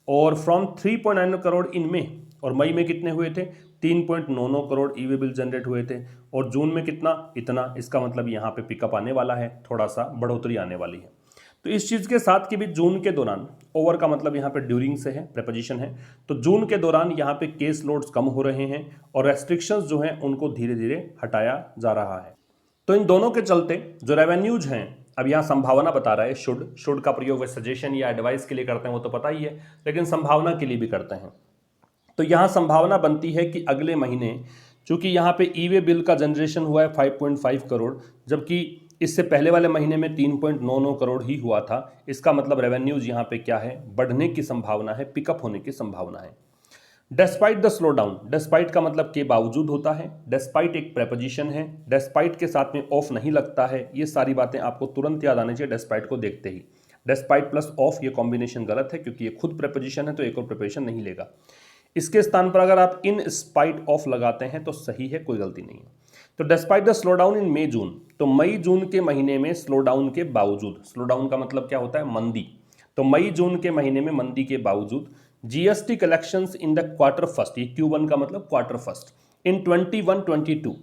और फ्रॉम 3.9 करोड़ इन में, और मई में कितने हुए थे, 3.99 crore e way bill generate हुए थे, और जून में कितना, इतना। इसका मतलब यहाँ पे पिकअप आने वाला है, थोड़ा सा बढ़ोतरी आने वाली है। तो इस चीज़ के साथ कि भी जून के दौरान, ओवर का मतलब यहाँ पे ड्यूरिंग से है, प्रेपोजिशन है, तो जून के दौरान यहाँ पे केस लोड्स कम हो रहे हैं और रेस्ट्रिक्शंस जो हैं उनको धीरे धीरे हटाया जा रहा है। तो इन दोनों के चलते जो रेवेन्यूज हैं, अब यहाँ संभावना बता रहा है, शुड का प्रयोग वे सजेशन या एडवाइस के लिए करते हैं वो तो पता ही है, लेकिन संभावना के लिए भी करते हैं। तो यहाँ संभावना बनती है कि अगले महीने, चूंकि यहाँ पे ई वे बिल का जनरेशन हुआ है 5.5 करोड़, जबकि इससे पहले वाले महीने में 3.99 करोड़ ही हुआ था, इसका मतलब रेवेन्यूज यहाँ पे क्या है, बढ़ने की संभावना है, पिकअप होने की संभावना है। Despite the slow down, despite का मतलब के बावजूद होता है, डेस्पाइट एक प्रेपोजिशन है, डेस्पाइट के साथ में ऑफ नहीं लगता है। ये सारी बातें आपको तुरंत याद आनी चाहिए डेस्पाइट को देखते ही। डेस्पाइट प्लस ऑफ, ये कॉम्बिनेशन गलत है क्योंकि ये खुद प्रेपोजिशन है तो एक और प्रिपरेशन नहीं लेगा। इसके स्थान पर अगर आप इन स्पाइट ऑफ लगाते हैं तो सही है, कोई गलती नहीं है। तो despite the slow down in May June, तो मई जून के महीने में स्लो डाउन के बावजूद, स्लो डाउन का मतलब क्या होता है, मंदी। तो मई जून के महीने में मंदी के बावजूद GST collections in the quarter first, ये Q1 का मतलब क्वार्टर फर्स्ट, इन 21-22,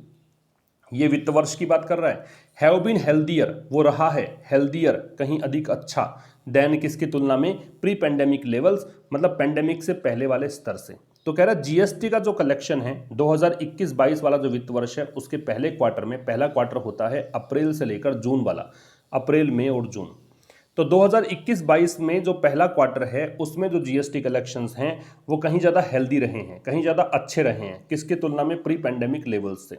ये वित्त वर्ष की बात कर रहा है, हैव बीन हेल्दियर, वो रहा है हेल्दियर, कहीं अधिक अच्छा, देन किसकी तुलना में, प्री पेंडेमिक लेवल्स, मतलब पेंडेमिक से पहले वाले स्तर से। तो कह रहा है जीएसटी का जो कलेक्शन है 2021-22 वाला जो वित्त वर्ष है उसके पहले क्वार्टर में, पहला क्वार्टर होता है अप्रैल से लेकर जून वाला, अप्रैल, मई और जून। तो 2021-22 में जो पहला क्वार्टर है उसमें जो जीएसटी कलेक्शंस हैं वो कहीं ज़्यादा हेल्दी रहे हैं, कहीं ज़्यादा अच्छे रहे हैं, किसकी तुलना में, प्री पेंडेमिक लेवल्स से।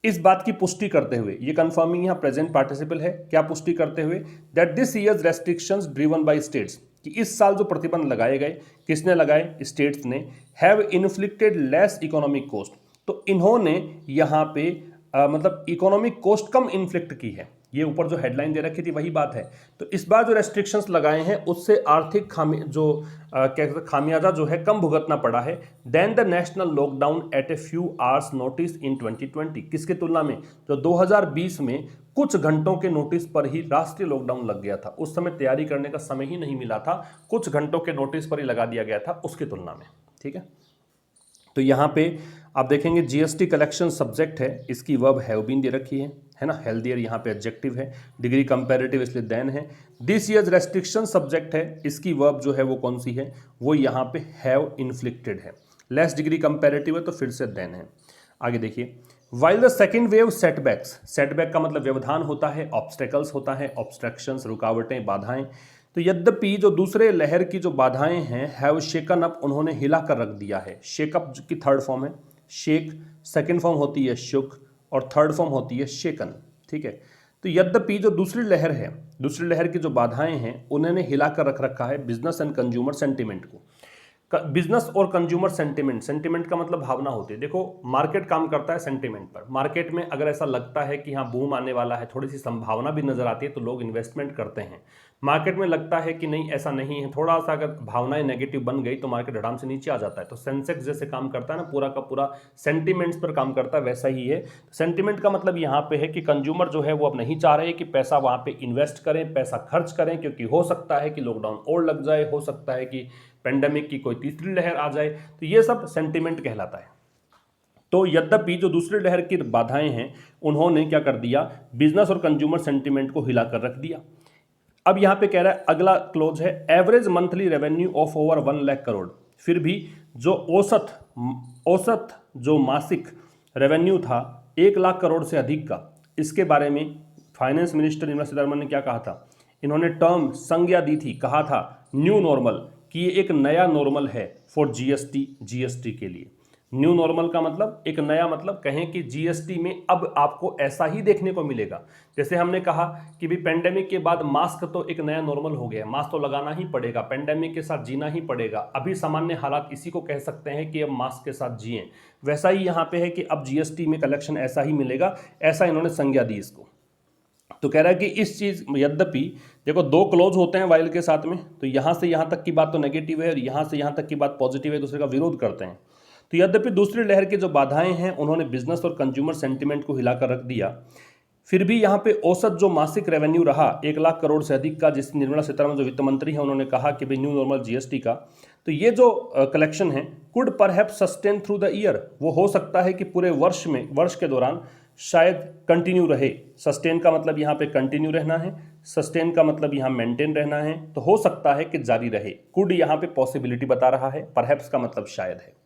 इस बात की पुष्टि करते हुए, ये कंफर्मिंग यहाँ प्रेजेंट पार्टिसिपल है, क्या पुष्टि करते हुए, that this years restrictions driven by states, कि इस साल जो प्रतिबंध लगाए गए, किसने लगाए, स्टेट्स ने, have inflicted less economic cost, तो इन्होंने यहाँ पे मतलब इकोनॉमिक कॉस्ट कम इन्फ्लिक्ट की है। ये ऊपर जो हेडलाइन दे रखी थी वही बात है। तो इस बार जो रेस्ट्रिक्शंस लगाए हैं उससे आर्थिक खामियाजा जो है कम भुगतना पड़ा है। Then the national lockdown at a few hours notice in 2020, किसके तुलना में, जो 2020 में कुछ घंटों के नोटिस पर ही राष्ट्रीय लॉकडाउन लग गया था, उस समय तैयारी करने का समय ही नहीं मिला था, कुछ घंटों के नोटिस पर ही लगा दिया गया था उसकी तुलना में, ठीक है। तो यहाँ पे आप देखेंगे जीएसटी कलेक्शन सब्जेक्ट है, इसकी वर्ब हैव बीन दे रखी है ना, हेल्दियर यहाँ पे एडजेक्टिव है, डिग्री कंपैरेटिव इसलिए देन है। दिस ईयर्स रेस्ट्रिक्शन सब्जेक्ट है, इसकी वर्ब जो है वो कौन सी है, वो यहाँ पे हैव इन्फ्लिक्टेड है। लेस डिग्री कंपैरेटिव है तो फिर से देन है। आगे देखिए, while the second wave setbacks, setback का मतलब व्यवधान होता है, ऑब्स्टेकल्स होता है, ऑब्स्ट्रक्शंस, रुकावटें, बाधाएं। तो यद्यपि जो दूसरे लहर की जो बाधाएं हैं, हैव शेकन अप, उन्होंने हिला कर रख दिया है। शेकअप की थर्ड फॉर्म है, शेक, सेकंड फॉर्म होती है शुक और थर्ड फॉर्म होती है शेकन। ठीक है, तो यद्यपि जो दूसरी लहर है, दूसरी लहर की जो बाधाएं हैं उन्होंने हिलाकर रख रखा है बिजनेस एंड कंज्यूमर सेंटिमेंट को। बिजनेस और कंज्यूमर सेंटिमेंट, सेंटिमेंट का मतलब भावना होती है। देखो मार्केट काम करता है सेंटिमेंट पर। मार्केट में अगर ऐसा लगता है कि हाँ बूम आने वाला है, थोड़ी सी संभावना भी नजर आती है तो लोग इन्वेस्टमेंट करते हैं। मार्केट में लगता है कि नहीं ऐसा नहीं है, थोड़ा सा अगर भावनाएं नेगेटिव बन गई तो मार्केट आराम से नीचे आ जाता है। तो सेंसेक्स जैसे काम करता है ना, पूरा का पूरा सेंटिमेंट्स पर काम करता है, वैसा ही है। सेंटिमेंट का मतलब यहाँ पे है कि कंज्यूमर जो है वो अब नहीं चाह रहे कि पैसा वहां पे इन्वेस्ट करें, पैसा खर्च करें, क्योंकि हो सकता है कि लॉकडाउन और लग जाए, हो सकता है कि पेंडेमिक की कोई तीसरी लहर आ जाए। तो ये सब सेंटिमेंट कहलाता है। तो यद्यपि जो दूसरी लहर की बाधाएं हैं उन्होंने क्या कर दिया, बिजनेस और कंज्यूमर सेंटिमेंट को हिलाकर रख दिया। अब यहां पे कह रहा है, अगला क्लोज है, average monthly revenue of over 1 lakh crore. फिर भी जो औसत जो मासिक रेवेन्यू था 1 लाख करोड़ से अधिक का, इसके बारे में फाइनेंस मिनिस्टर निर्मला सीतारमण ने क्या कहा था, इन्होंने टर्म संज्ञा दी थी, कहा था न्यू नॉर्मल, कि ये एक नया नॉर्मल है फॉर जीएसटी के लिए। न्यू नॉर्मल का मतलब एक नया, मतलब कहें कि जीएसटी में अब आपको ऐसा ही देखने को मिलेगा। जैसे हमने कहा कि भी पेंडेमिक के बाद मास्क तो एक नया नॉर्मल हो गया, मास्क तो लगाना ही पड़ेगा, पेंडेमिक के साथ जीना ही पड़ेगा। अभी सामान्य हालात इसी को कह सकते हैं कि अब मास्क के साथ जिएं। वैसा ही यहाँ पे है कि अब जीएसटी में कलेक्शन ऐसा ही मिलेगा, ऐसा इन्होंने संज्ञा दी इसको। तो कह रहा है कि इस चीज, यद्यपि देखो 2 क्लोज होते हैं वाइल के साथ में, तो यहां से यहां तक की बात तो नेगेटिव है और यहां से यहां तक की बात पॉजिटिव है, दूसरे का विरोध करते हैं। तो यद्यपि दूसरी लहर की जो बाधाएं हैं उन्होंने बिजनेस और कंज्यूमर सेंटिमेंट को हिलाकर रख दिया, फिर भी यहाँ पे औसत जो मासिक रेवेन्यू रहा 1 लाख करोड़ से अधिक का, जिस निर्मला सीतारमण जो वित्त मंत्री है उन्होंने कहा कि भाई न्यू नॉर्मल जीएसटी का, तो ये जो कलेक्शन है could perhaps sustain through the year, वो हो सकता है कि पूरे वर्ष के दौरान शायद कंटिन्यू रहे। सस्टेन का मतलब यहाँ पे कंटिन्यू रहना है, सस्टेन का मतलब यहाँ मेंटेन रहना है, तो हो सकता है कि जारी रहे। कुड यहाँ पे पॉसिबिलिटी बता रहा है, परहैप्स का मतलब शायद है।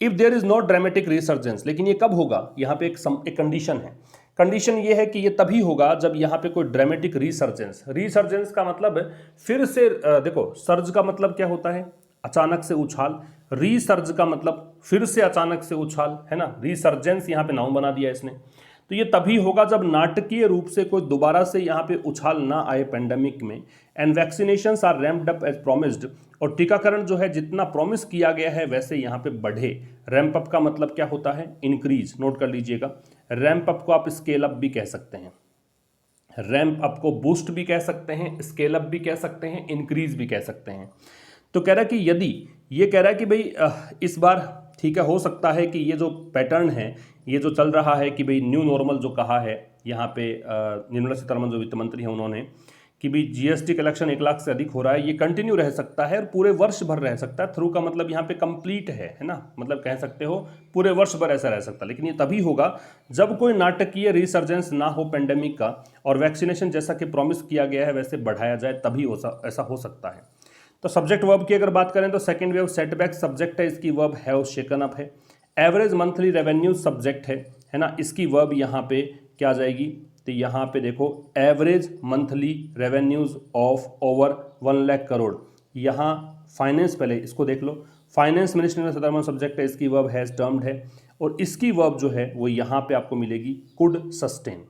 If there is not dramatic resurgence, लेकिन ये कब होगा, यहाँ पे एक कंडीशन है। कंडीशन ये है कि ये तभी होगा जब यहाँ पे कोई ड्रामेटिक रिसर्जेंस का मतलब फिर से, देखो सर्ज का मतलब क्या होता है, अचानक से उछाल, रिसर्ज का मतलब फिर से अचानक से उछाल, है ना। रिसर्जेंस यहाँ पे नाउन बना दिया इसने। तो ये तभी होगा जब नाटकीय रूप से कोई दोबारा से यहाँ पे उछाल ना आए पेंडेमिक में। And vaccinations are ramped up as promised, और टीकाकरण जो है जितना प्रॉमिस किया गया है वैसे यहाँ पे बढ़े। रैंप अप का मतलब क्या होता है, इंक्रीज, नोट कर लीजिएगा। रैंप अप को आप स्केल अप भी कह सकते हैं, रैंप अप को बूस्ट भी कह सकते हैं, स्केल अप भी कह सकते हैं, इंक्रीज भी कह सकते हैं। तो कह रहा है कि यदि ये कह रहा है कि भाई इस बार ठीक है, हो सकता है कि ये जो पैटर्न है, ये जो चल रहा है कि भाई न्यू नॉर्मल जो कहा है यहाँ पे निर्मला सीतारमण जो वित्त मंत्री हैं उन्होंने, कि भाई जीएसटी कलेक्शन 1 लाख से अधिक हो रहा है, ये कंटिन्यू रह सकता है और पूरे वर्ष भर रह सकता है। थ्रू का मतलब यहाँ पे कंप्लीट है ना, मतलब कह सकते हो पूरे वर्ष भर ऐसा रह सकता है। लेकिन ये तभी होगा जब कोई नाटकीय रिसर्जेंस ना हो पेंडेमिक का, और वैक्सीनेशन जैसा कि प्रॉमिस किया गया है वैसे बढ़ाया जाए, तभी ऐसा हो सकता है। तो सब्जेक्ट वर्ब की अगर बात करें तो सेकंड वेव सेटबैक सब्जेक्ट है, इसकी वर्ब हैव शेकन अप है। एवरेज मंथली रेवेन्यू सब्जेक्ट है ना, इसकी वर्ब यहाँ पे क्या आ जाएगी, तो यहाँ पे देखो average monthly revenues of over 1 lakh crore. यहाँ फाइनेंस, पहले इसको देख लो, finance minister Nirmala Sitharaman subject है, इसकी वर्ब हैज टर्म्ड है, और इसकी वर्ब जो है वो यहाँ पे आपको मिलेगी कुड सस्टेन।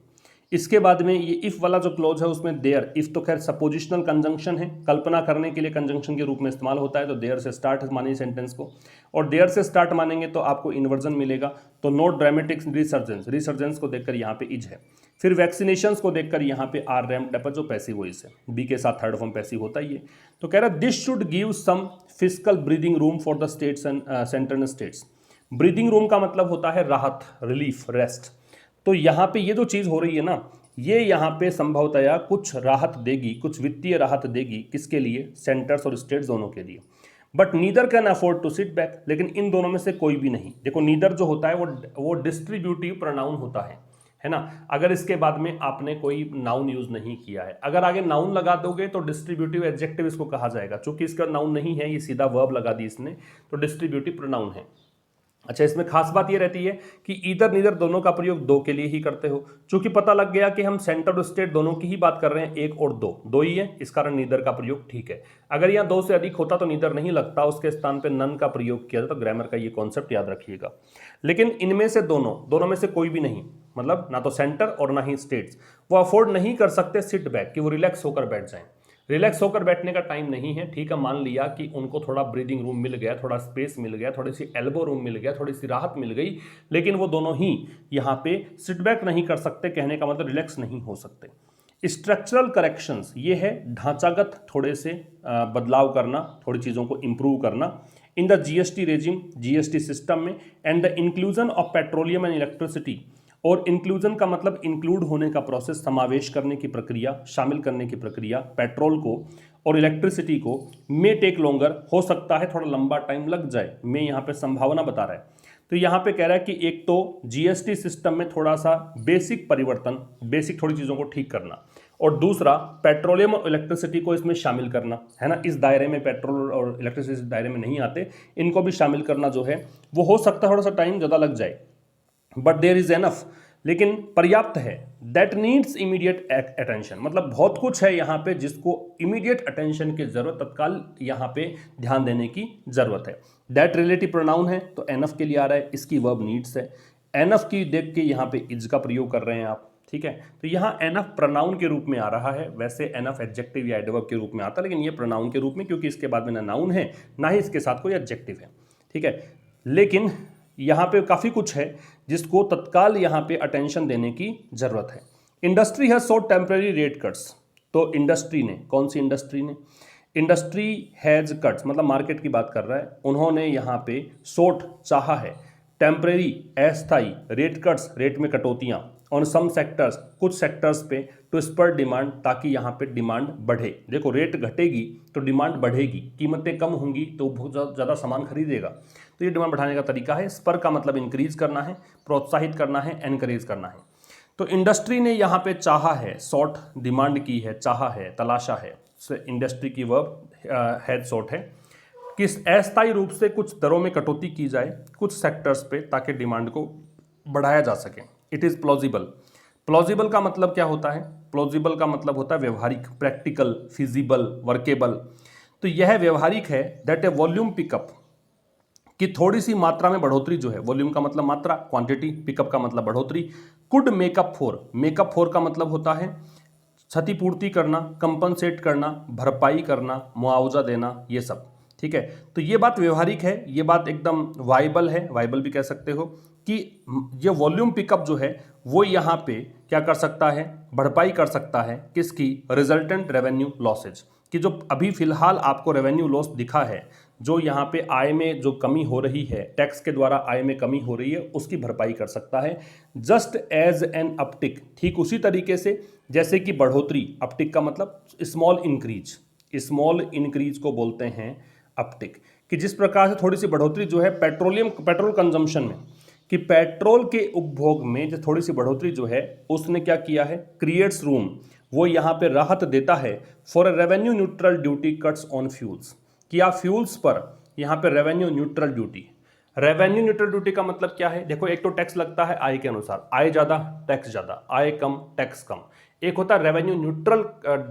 इसके बाद में ये इफ वाला जो क्लोज है उसमें देयर, इफ तो खैर सपोजिशनल कंजंक्शन है, कल्पना करने के लिए कंजंक्शन के रूप में इस्तेमाल होता है, तो देयर से स्टार्ट मानिए सेंटेंस को, और देयर से स्टार्ट मानेंगे तो आपको इन्वर्जन मिलेगा। तो नोट ड्रामेटिक रिसर्जेंस को देखकर यहाँ पे इज है। फिर वैक्सीनेशंस को देखकर यहाँ पे आर रैम्प्ड अप जो पैसिव वॉइस है, बी के साथ थर्ड फॉर्म पैसिव होता ही है। तो कह रहा है this should give some fiscal breathing room for the states and centre states. Breathing room का मतलब होता है राहत, रिलीफ, रेस्ट। तो यहाँ पे ये जो चीज़ हो रही है ना, ये यहाँ पे संभवतया कुछ राहत देगी, कुछ वित्तीय राहत देगी, किसके लिए, सेंटर्स और स्टेट्स दोनों के लिए। But neither can afford to sit back, लेकिन इन दोनों में से कोई भी नहीं। देखो नीदर जो होता है वो डिस्ट्रीब्यूटिव प्रोनाउन होता है ना। अगर इसके बाद में आपने कोई नाउन यूज नहीं किया है, अगर आगे नाउन लगा दोगे तो डिस्ट्रीब्यूटिव एडजेक्टिव इसको कहा जाएगा। चूंकि इसका नाउन नहीं है, ये सीधा वर्ब लगा दी इसने, तो डिस्ट्रीब्यूटिव प्रोनाउन है। अच्छा, इसमें खास बात ये रहती है कि ईदर नीदर दोनों का प्रयोग दो के लिए ही करते हो। चूंकि पता लग गया कि हम सेंटर और स्टेट दोनों की ही बात कर रहे हैं, एक और दो, दो ही है, इस कारण नीदर का प्रयोग ठीक है। अगर यहाँ दो से अधिक होता तो नीदर नहीं लगता, उसके स्थान पे नन का प्रयोग किया जाता। तो ग्रामर का ये कॉन्सेप्ट याद रखिएगा। लेकिन इनमें से दोनों में से कोई भी नहीं, मतलब ना तो सेंटर और ना ही स्टेट्स, वो अफोर्ड नहीं कर सकते सिट बैक, कि वो रिलैक्स होकर बैठ जाएं। रिलैक्स होकर बैठने का टाइम नहीं है, ठीक है। मान लिया कि उनको थोड़ा ब्रीदिंग रूम मिल गया, थोड़ा स्पेस मिल गया, थोड़ी सी एल्बो रूम मिल गया, थोड़ी सी राहत मिल गई, लेकिन वो दोनों ही यहाँ पे सिट बैक नहीं कर सकते। कहने का मतलब रिलैक्स नहीं हो सकते। स्ट्रक्चरल करेक्शंस ये है ढांचागत थोड़े से बदलाव करना, थोड़ी चीज़ों को इंप्रूव करना in the GST regime, GST system में, and the inclusion of petroleum and electricity. और इंक्लूजन का मतलब इंक्लूड होने का प्रोसेस, समावेश करने की प्रक्रिया, शामिल करने की प्रक्रिया, पेट्रोल को और इलेक्ट्रिसिटी को, मे टेक लॉन्गर, हो सकता है थोड़ा लंबा टाइम लग जाए। मैं यहाँ पे संभावना बता रहा है। तो यहाँ पे कह रहा है कि एक तो जीएसटी सिस्टम में थोड़ा सा बेसिक परिवर्तन, बेसिक थोड़ी चीज़ों को ठीक करना, और दूसरा पेट्रोलियम और इलेक्ट्रिसिटी को इसमें शामिल करना, है ना। इस दायरे में पेट्रोल और इलेक्ट्रिसिटी दायरे में नहीं आते, इनको भी शामिल करना जो है वो हो सकता है थोड़ा सा टाइम ज़्यादा लग जाए, बट देयर इज एनफ, लेकिन पर्याप्त है। दैट नीड्स इमीडिएट अटेंशन, मतलब बहुत कुछ है यहाँ पे जिसको इमीडिएट अटेंशन की जरूरत, तत्काल यहाँ पे ध्यान देने की जरूरत है। दैट रिलेटिव प्रोनाउन है तो एनफ के लिए आ रहा है, इसकी वर्ब नीड्स है। एनफ की देख के यहाँ पे इज का प्रयोग कर रहे हैं आप, ठीक है। तो यहाँ एनफ प्रोनाउन के रूप में आ रहा है, वैसे एनफ एडजेक्टिव या एडवर्ब के रूप में आता है, लेकिन ये प्रोनाउन के रूप में, क्योंकि इसके बाद में ना नाउन है ना ही इसके साथ कोई एडजेक्टिव है, ठीक है। लेकिन यहाँ पे काफ़ी कुछ है जिसको तत्काल यहाँ पे अटेंशन देने की जरूरत है। Industry has short temporary rate cuts, तो इंडस्ट्री ने, कौन सी इंडस्ट्री ने, इंडस्ट्री हैज कट्स मतलब मार्केट की बात कर रहा है, उन्होंने यहाँ पे सोट चाहा है, टेम्परेरी अस्थाई, रेट कट्स रेट में कटौतियाँ, ऑन सम सेक्टर्स कुछ सेक्टर्स पे, टू स्पर डिमांड ताकि यहाँ पे डिमांड बढ़े। देखो रेट घटेगी तो डिमांड बढ़ेगी, कीमतें कम होंगी तो बहुत ज़्यादा सामान खरीदेगा, तो ये डिमांड बढ़ाने का तरीका है। स्पर का मतलब इंक्रीज करना है, प्रोत्साहित करना है, एनकरेज करना है। तो इंडस्ट्री ने यहाँ पे चाहा है, सॉट डिमांड की है, चाहा है, तलाशा है, इंडस्ट्री की वर्ब हैज सॉट है, किस अस्थायी रूप से कुछ दरों में कटौती की जाए कुछ सेक्टर्स पे ताकि डिमांड को बढ़ाया जा सके। इट इज़ प्लॉजिबल, प्लॉजिबल का मतलब क्या होता है, प्लॉजिबल का मतलब होता है व्यवहारिक, प्रैक्टिकल, फिजिबल, वर्केबल। तो यह व्यवहारिक है। दैट ए वॉल्यूम पिकअप, कि थोड़ी सी मात्रा में बढ़ोतरी जो है, वॉल्यूम का मतलब मात्रा, क्वांटिटी, पिकअप का मतलब बढ़ोतरी, could makeup for, makeup for का मतलब होता है क्षतिपूर्ति करना, कंपनसेट करना, भरपाई करना, मुआवजा देना, ये सब, ठीक है। तो ये बात व्यवहारिक है, ये बात एकदम वाइबल है, वाइबल भी कह सकते हो, कि ये वॉल्यूम पिकअप जो है वो यहाँ पे क्या कर सकता है, भरपाई कर सकता है किसकी, रिजल्टेंट रेवेन्यू लॉसेज, कि जो अभी फिलहाल आपको रेवेन्यू लॉस दिखा है, जो यहाँ पे आय में जो कमी हो रही है, टैक्स के द्वारा आय में कमी हो रही है, उसकी भरपाई कर सकता है। जस्ट एज एन अपटिक, ठीक उसी तरीके से जैसे कि बढ़ोतरी, अपटिक का मतलब स्मॉल इंक्रीज, स्मॉल इंक्रीज को बोलते हैं अपटिक, कि जिस प्रकार से थोड़ी सी बढ़ोतरी जो है पेट्रोल कंजम्पशन में, कि पेट्रोल के उपभोग में जो थोड़ी सी बढ़ोतरी जो है उसने क्या किया है, क्रिएट्स रूम, वो यहाँ पे राहत देता है for a revenue neutral duty cuts on fuels, कि आप फ्यूल्स पर यहाँ पे revenue neutral duty, revenue neutral duty का मतलब क्या है, देखो एक तो टैक्स लगता है आय के अनुसार, आय ज़्यादा टैक्स ज़्यादा, आय कम टैक्स कम। एक होता है रेवेन्यू न्यूट्रल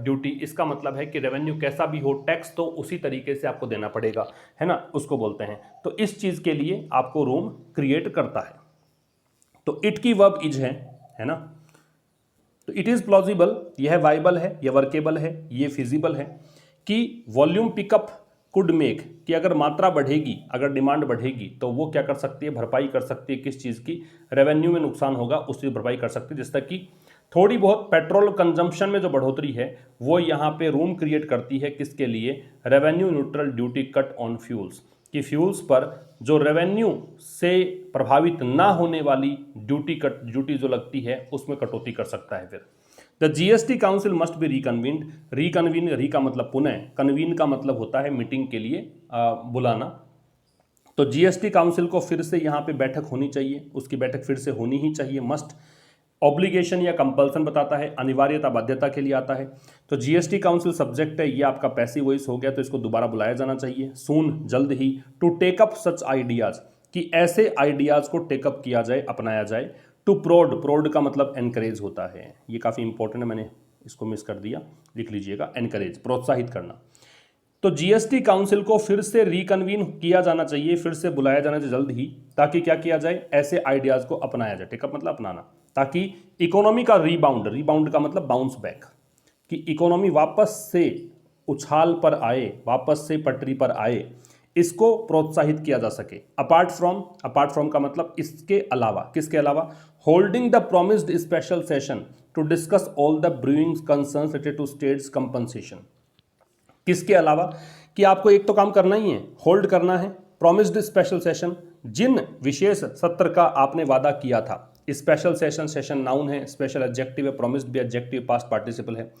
ड्यूटी, इसका मतलब है कि रेवेन्यू कैसा भी हो, टैक्स तो उसी तरीके से आपको देना पड़ेगा, है ना, उसको बोलते हैं। तो इस चीज़ के लिए आपको रूम क्रिएट करता है। तो इट की वर्ब इज है ना। तो इट इज़ प्लॉजिबल, यह वाइबल है, यह वर्केबल है, ये फिजिबल है, कि वॉल्यूम पिकअप कुड मेक, कि अगर मात्रा बढ़ेगी, अगर डिमांड बढ़ेगी तो वो क्या कर सकती है, भरपाई कर सकती है किस चीज़ की, रेवेन्यू में नुकसान होगा उसकी भरपाई कर सकती है। जिस तक कि थोड़ी बहुत पेट्रोल कंजम्पशन में जो बढ़ोतरी है वो यहाँ पे रूम क्रिएट करती है किसके लिए, revenue neutral duty cut on fuels, कि फ्यूल्स पर जो रेवेन्यू से प्रभावित ना होने वाली ड्यूटी जो लगती है उसमें कटौती कर सकता है। फिर the GST council must be reconvened, reconvene, re का मतलब पुनः, कन्वीन का मतलब होता है मीटिंग के लिए बुलाना। तो जीएसटी काउंसिल को फिर से यहाँ पे बैठक होनी चाहिए, उसकी बैठक फिर से होनी ही चाहिए। मस्ट ऑब्लिगेशन या कंपल्सन बताता है, अनिवार्यता बाध्यता के लिए आता है। तो जीएसटी काउंसिल सब्जेक्ट है, ये आपका पैसिव वॉइस हो गया, तो इसको दोबारा बुलाया जाना चाहिए सून, जल्द ही। To take up such ideas, कि ऐसे आइडियाज़ को टेकअप किया जाए, अपनाया जाए। टू प्रोड, प्रोड का मतलब एनकरेज होता है, ये काफ़ी इंपॉर्टेंट है, मैंने इसको मिस कर दिया, लिख लीजिएगा, एनकरेज, प्रोत्साहित करना। तो जीएसटी काउंसिल को फिर से रिकन्वीन किया जाना चाहिए, फिर से बुलाया जाना चाहिए जल्द ही, ताकि क्या किया जाए, ऐसे आइडियाज़ को अपनाया जाए, टेकअप मतलब अपनाना, ताकि इकोनॉमी का रीबाउंड, रीबाउंड का मतलब बाउंस बैक, कि इकोनॉमी वापस से उछाल पर आए, वापस से पटरी पर आए, इसको प्रोत्साहित किया जा सके। अपार्ट फ्रॉम का मतलब इसके अलावा, किसके अलावा, holding the promised special session to discuss all the brewing concerns related to states compensation. किसके अलावा, कि आपको एक तो काम करना ही है, होल्ड करना है प्रोमिस्ड स्पेशल सेशन, जिन विशेष सत्र का आपने वादा किया था। स्पेशल सेशन, सेशन नाउन है, स्पेशल एडजेक्टिव है, प्रोमिस्ड भी एडजेक्टिव, पास्ट पार्टिसिपल है।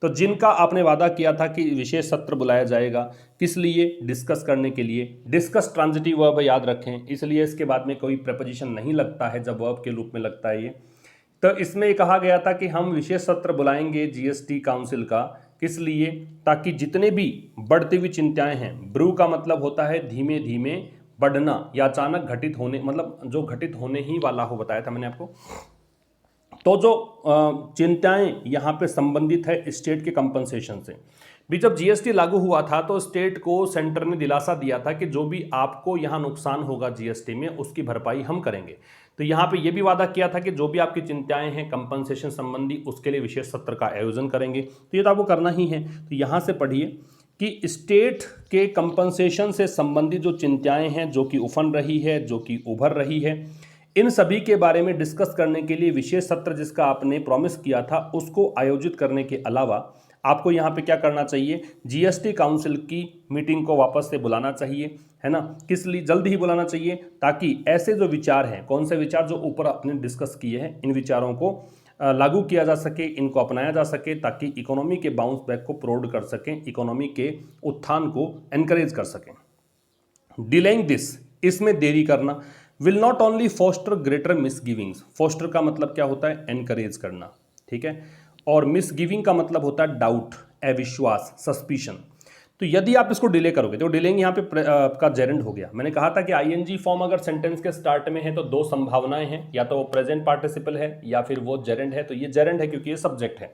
तो जिनका आपने वादा किया था कि विशेष सत्र बुलाया जाएगा, किस लिए, डिस्कस करने के लिए। डिस्कस ट्रांजिटिव वर्ब है, याद रखें, इसलिए इसके बाद में कोई प्रपोजिशन नहीं लगता है जब वर्ब के रूप में लगता है ये। तो इसमें ये कहा गया था कि हम विशेष सत्र बुलाएंगे जीएसटी काउंसिल का, किस लिए, ताकि जितने भी बढ़ती हुई चिंताएं हैं, ब्रू का मतलब होता है धीमे धीमे बढ़ना या अचानक घटित होने, मतलब जो घटित होने ही वाला हो, बताया था मैंने आपको। तो जो चिंताएं यहाँ पे संबंधित है स्टेट के कंपनसेशन से भी। जब जीएसटी लागू हुआ था तो स्टेट को सेंटर ने दिलासा दिया था कि जो भी आपको यहाँ नुकसान होगा जीएसटी में, उसकी भरपाई हम करेंगे। तो यहाँ पे ये भी वादा किया था कि जो भी आपकी चिंताएं हैं कंपनसेशन संबंधी, उसके लिए विशेष सत्र का आयोजन करेंगे। तो ये तो आपको करना ही है। तो यहाँ से पढ़िए कि स्टेट के कंपनसेशन से संबंधित जो चिंताएं हैं, जो कि उफन रही है, जो कि उभर रही है, इन सभी के बारे में डिस्कस करने के लिए विशेष सत्र जिसका आपने प्रॉमिस किया था, उसको आयोजित करने के अलावा आपको यहाँ पे क्या करना चाहिए, जीएसटी काउंसिल की मीटिंग को वापस से बुलाना चाहिए, है ना। किस लिए, जल्द ही बुलाना चाहिए, ताकि ऐसे जो विचार हैं, कौन से विचार जो ऊपर आपने डिस्कस किए हैं, इन विचारों को लागू किया जा सके, इनको अपनाया जा सके, ताकि इकोनॉमी के बाउंस बैक को प्रोड कर सकें, इकोनॉमी के उत्थान को एनकरेज कर सकें। डिलेइंग दिस, इसमें देरी करना, will not only foster greater misgivings. Foster का मतलब क्या होता है, एनकरेज करना, ठीक है। और मिसगिविंग का मतलब होता है डाउट, अविश्वास, सस्पिशन। तो यदि आप इसको डिले करोगे, तो डिलेइंग यहाँ पे आपका जेरेंड हो गया। मैंने कहा था कि आईएनजी फॉर्म अगर सेंटेंस के स्टार्ट में है तो दो संभावनाएं हैं, या तो वो प्रेजेंट पार्टिसिपल है या फिर वो जेरेंड है। तो ये जेरेंड है क्योंकि ये सब्जेक्ट है।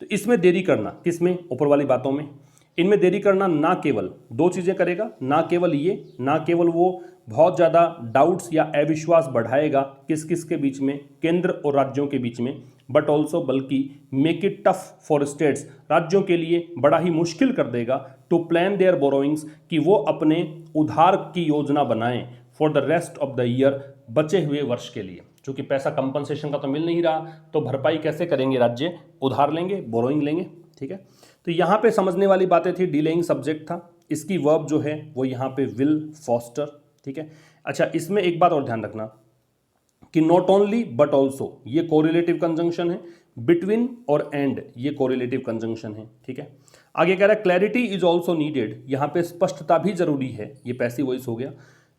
तो इसमें देरी करना, किसमें, ऊपर वाली बातों में, इनमें देरी करना ना केवल दो चीजें करेगा, ना केवल ये, ना केवल वो बहुत ज़्यादा डाउट्स या अविश्वास बढ़ाएगा किस किस के बीच में, केंद्र और राज्यों के बीच में, बट ऑल्सो, बल्कि make it tough for states, राज्यों के लिए बड़ा ही मुश्किल कर देगा, टू प्लान देयर बोरोइंग्स, कि वो अपने उधार की योजना बनाएं, for the rest of the year, बचे हुए वर्ष के लिए। क्योंकि पैसा कंपनसेशन का तो मिल नहीं रहा, तो भरपाई कैसे करेंगे राज्य, उधार लेंगे, बोरोइंग लेंगे, ठीक है। तो यहाँ पे समझने वाली बातें थी, डिलेइंग सब्जेक्ट था, इसकी वर्ब जो है वो यहाँ पे विल, फॉस्टर, ठीक है। अच्छा, इसमें एक बात और ध्यान रखना कि नॉट ओनली बट ऑल्सो, ये कोरिलेटिव कंजंक्शन है, बिटवीन और एंड ये कोरिलेटिव कंजंक्शन है, ठीक है। आगे कह रहा है क्लैरिटी इज ऑल्सो नीडेड, यहाँ पे स्पष्टता भी जरूरी है, ये पैसिव वॉइस हो गया।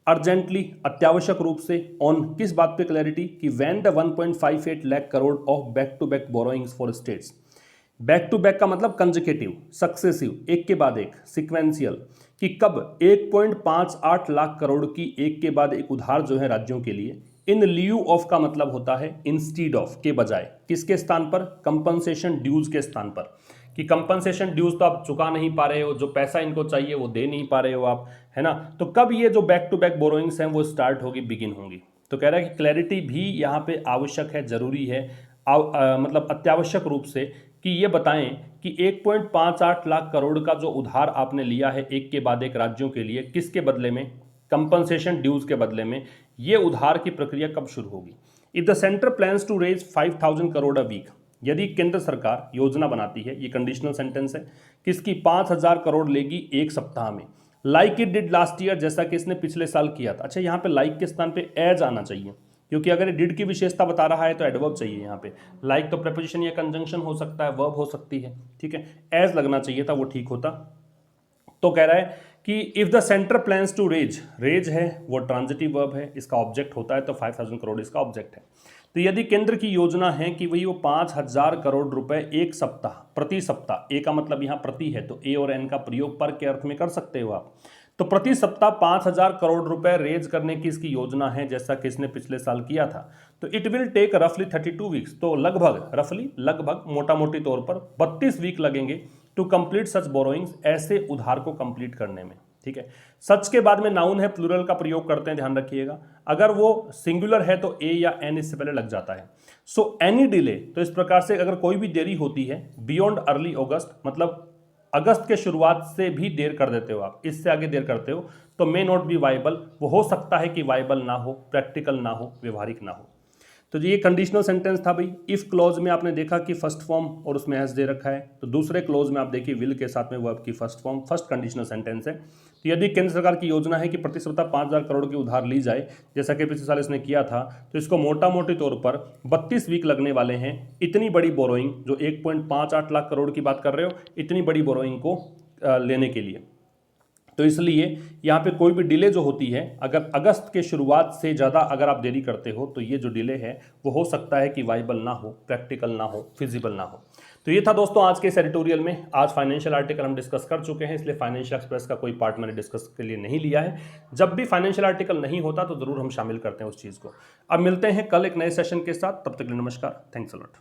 अर्जेंटली, अत्यावश्यक रूप से, ऑन, किस बात पे क्लैरिटी, कि when the 1.58 lakh crore of back to back borrowings for states. Back to back का मतलब कंजिकेटिव, सक्सेसिव, एक के बाद एक, सिक्वेंशियल, कि कब 1.58 लाख करोड़ की एक के बाद एक उधार जो है राज्यों के लिए। इन लियू ऑफ का मतलब होता है इंस्टीड ऑफ, के बजाय, किसके स्थान पर, कंपनसेशन ड्यूज के स्थान पर, कि कंपनसेशन ड्यूज तो आप चुका नहीं पा रहे हो, जो पैसा इनको चाहिए वो दे नहीं पा रहे हो आप, है ना। तो कब ये जो बैक टू बैक बोरोइंग्स हैं वो स्टार्ट होगी, बिगिन होंगी। तो कह रहा है कि क्लैरिटी भी यहाँ पे आवश्यक है, जरूरी है, मतलब अत्यावश्यक रूप से, कि ये बताएं कि 1.58 लाख करोड़ का जो उधार आपने लिया है एक के बाद एक राज्यों के लिए, किसके बदले में, कंपनसेशन ड्यूज के बदले में, ये उधार की प्रक्रिया कब शुरू होगी। If the centre plans to raise 5000 crore a week, यदि केंद्र सरकार योजना बनाती है, ये कंडीशनल सेंटेंस है, किसकी, 5000 करोड़ लेगी एक सप्ताह में, like it did last year, जैसा कि इसने पिछले साल किया था। अच्छा, यहाँ पे लाइक के स्थान पे एज आना चाहिए, क्योंकि अगर डिड की विशेषता बता रहा है तो एडवर्ब चाहिए यहाँ पे। लाइक तो प्रेपोजिशन या कंजंक्शन हो सकता है, वर्ब हो सकती है, ठीक है, एज लगना चाहिए था, वो ठीक होता। तो कह रहा है कि if the centre plans to raise, raise है वो ट्रांजिटिव वर्ब है, इसका ऑब्जेक्ट होता है, तो 5000 करोड़ इसका ऑब्जेक्ट है। तो यदि केंद्र की योजना है कि वही वो 5000 करोड़ रुपए एक सप्ताह, प्रति सप्ताह, ए का मतलब यहाँ प्रति है, तो ए और एन का प्रयोग पर के अर्थ में कर सकते हो आप, तो प्रति सप्ताह 5,000 करोड़ रुपए रेज करने की इसकी योजना है, जैसा कि इसने पिछले साल किया था। तो इट विल टेक रफली 32 वीक्स, तो लगभग मोटा मोटी तौर पर 32 वीक लगेंगे टू कंप्लीट सच बोरोइंग्स, ऐसे उधार को कंप्लीट करने में। ठीक है, सच के बाद में नाउन है, प्लूरल का प्रयोग करते हैं, ध्यान रखिएगा। अगर वो सिंगुलर है तो ए या एन इससे पहले लग जाता है। सो एनी डिले, तो इस प्रकार से अगर कोई भी देरी होती है बियॉन्ड अर्ली अगस्त, मतलब अगस्त के शुरुआत से भी देर कर देते हो आप, इससे आगे देर करते हो, तो मे नॉट बी वाइबल, वो हो सकता है कि वाइबल ना हो, प्रैक्टिकल ना हो, व्यवहारिक ना हो। तो ये कंडीशनल सेंटेंस था भाई। इफ क्लॉज में आपने देखा कि फर्स्ट फॉर्म और उसमें हैज दे रखा है, तो दूसरे क्लॉज में आप देखिए विल के साथ में वर्ब की first form, first conditional sentence है। तो यदि केंद्र सरकार की योजना है कि प्रति सप्ताह 5,000 करोड़ की उधार ली जाए, जैसा कि पिछले साल इसने किया था, तो इसको मोटा मोटी तौर पर 32 वीक लगने वाले हैं। इतनी बड़ी बोरोइंग, जो 1.58 लाख करोड़ की बात कर रहे हो, इतनी बड़ी बोरोइंग को लेने के लिए। तो इसलिए यहाँ पे कोई भी डिले जो होती है, अगर अगस्त के शुरुआत से ज़्यादा अगर आप देरी करते हो, तो ये जो डिले है वो हो सकता है कि वाइबल ना हो, प्रैक्टिकल ना हो, फिजिबल ना हो। तो ये था दोस्तों आज के इस एडिटोरियल में। आज फाइनेंशियल आर्टिकल हम डिस्कस कर चुके हैं, इसलिए फाइनेंशियल एक्सप्रेस का कोई पार्ट मैंने डिस्कस के लिए नहीं लिया है। जब भी फाइनेंशियल आर्टिकल नहीं होता तो ज़रूर हम शामिल करते हैं उस चीज़ को। अब मिलते हैं कल एक नए सेशन के साथ, तब तक के लिए नमस्कार, थैंक्स अ लॉट।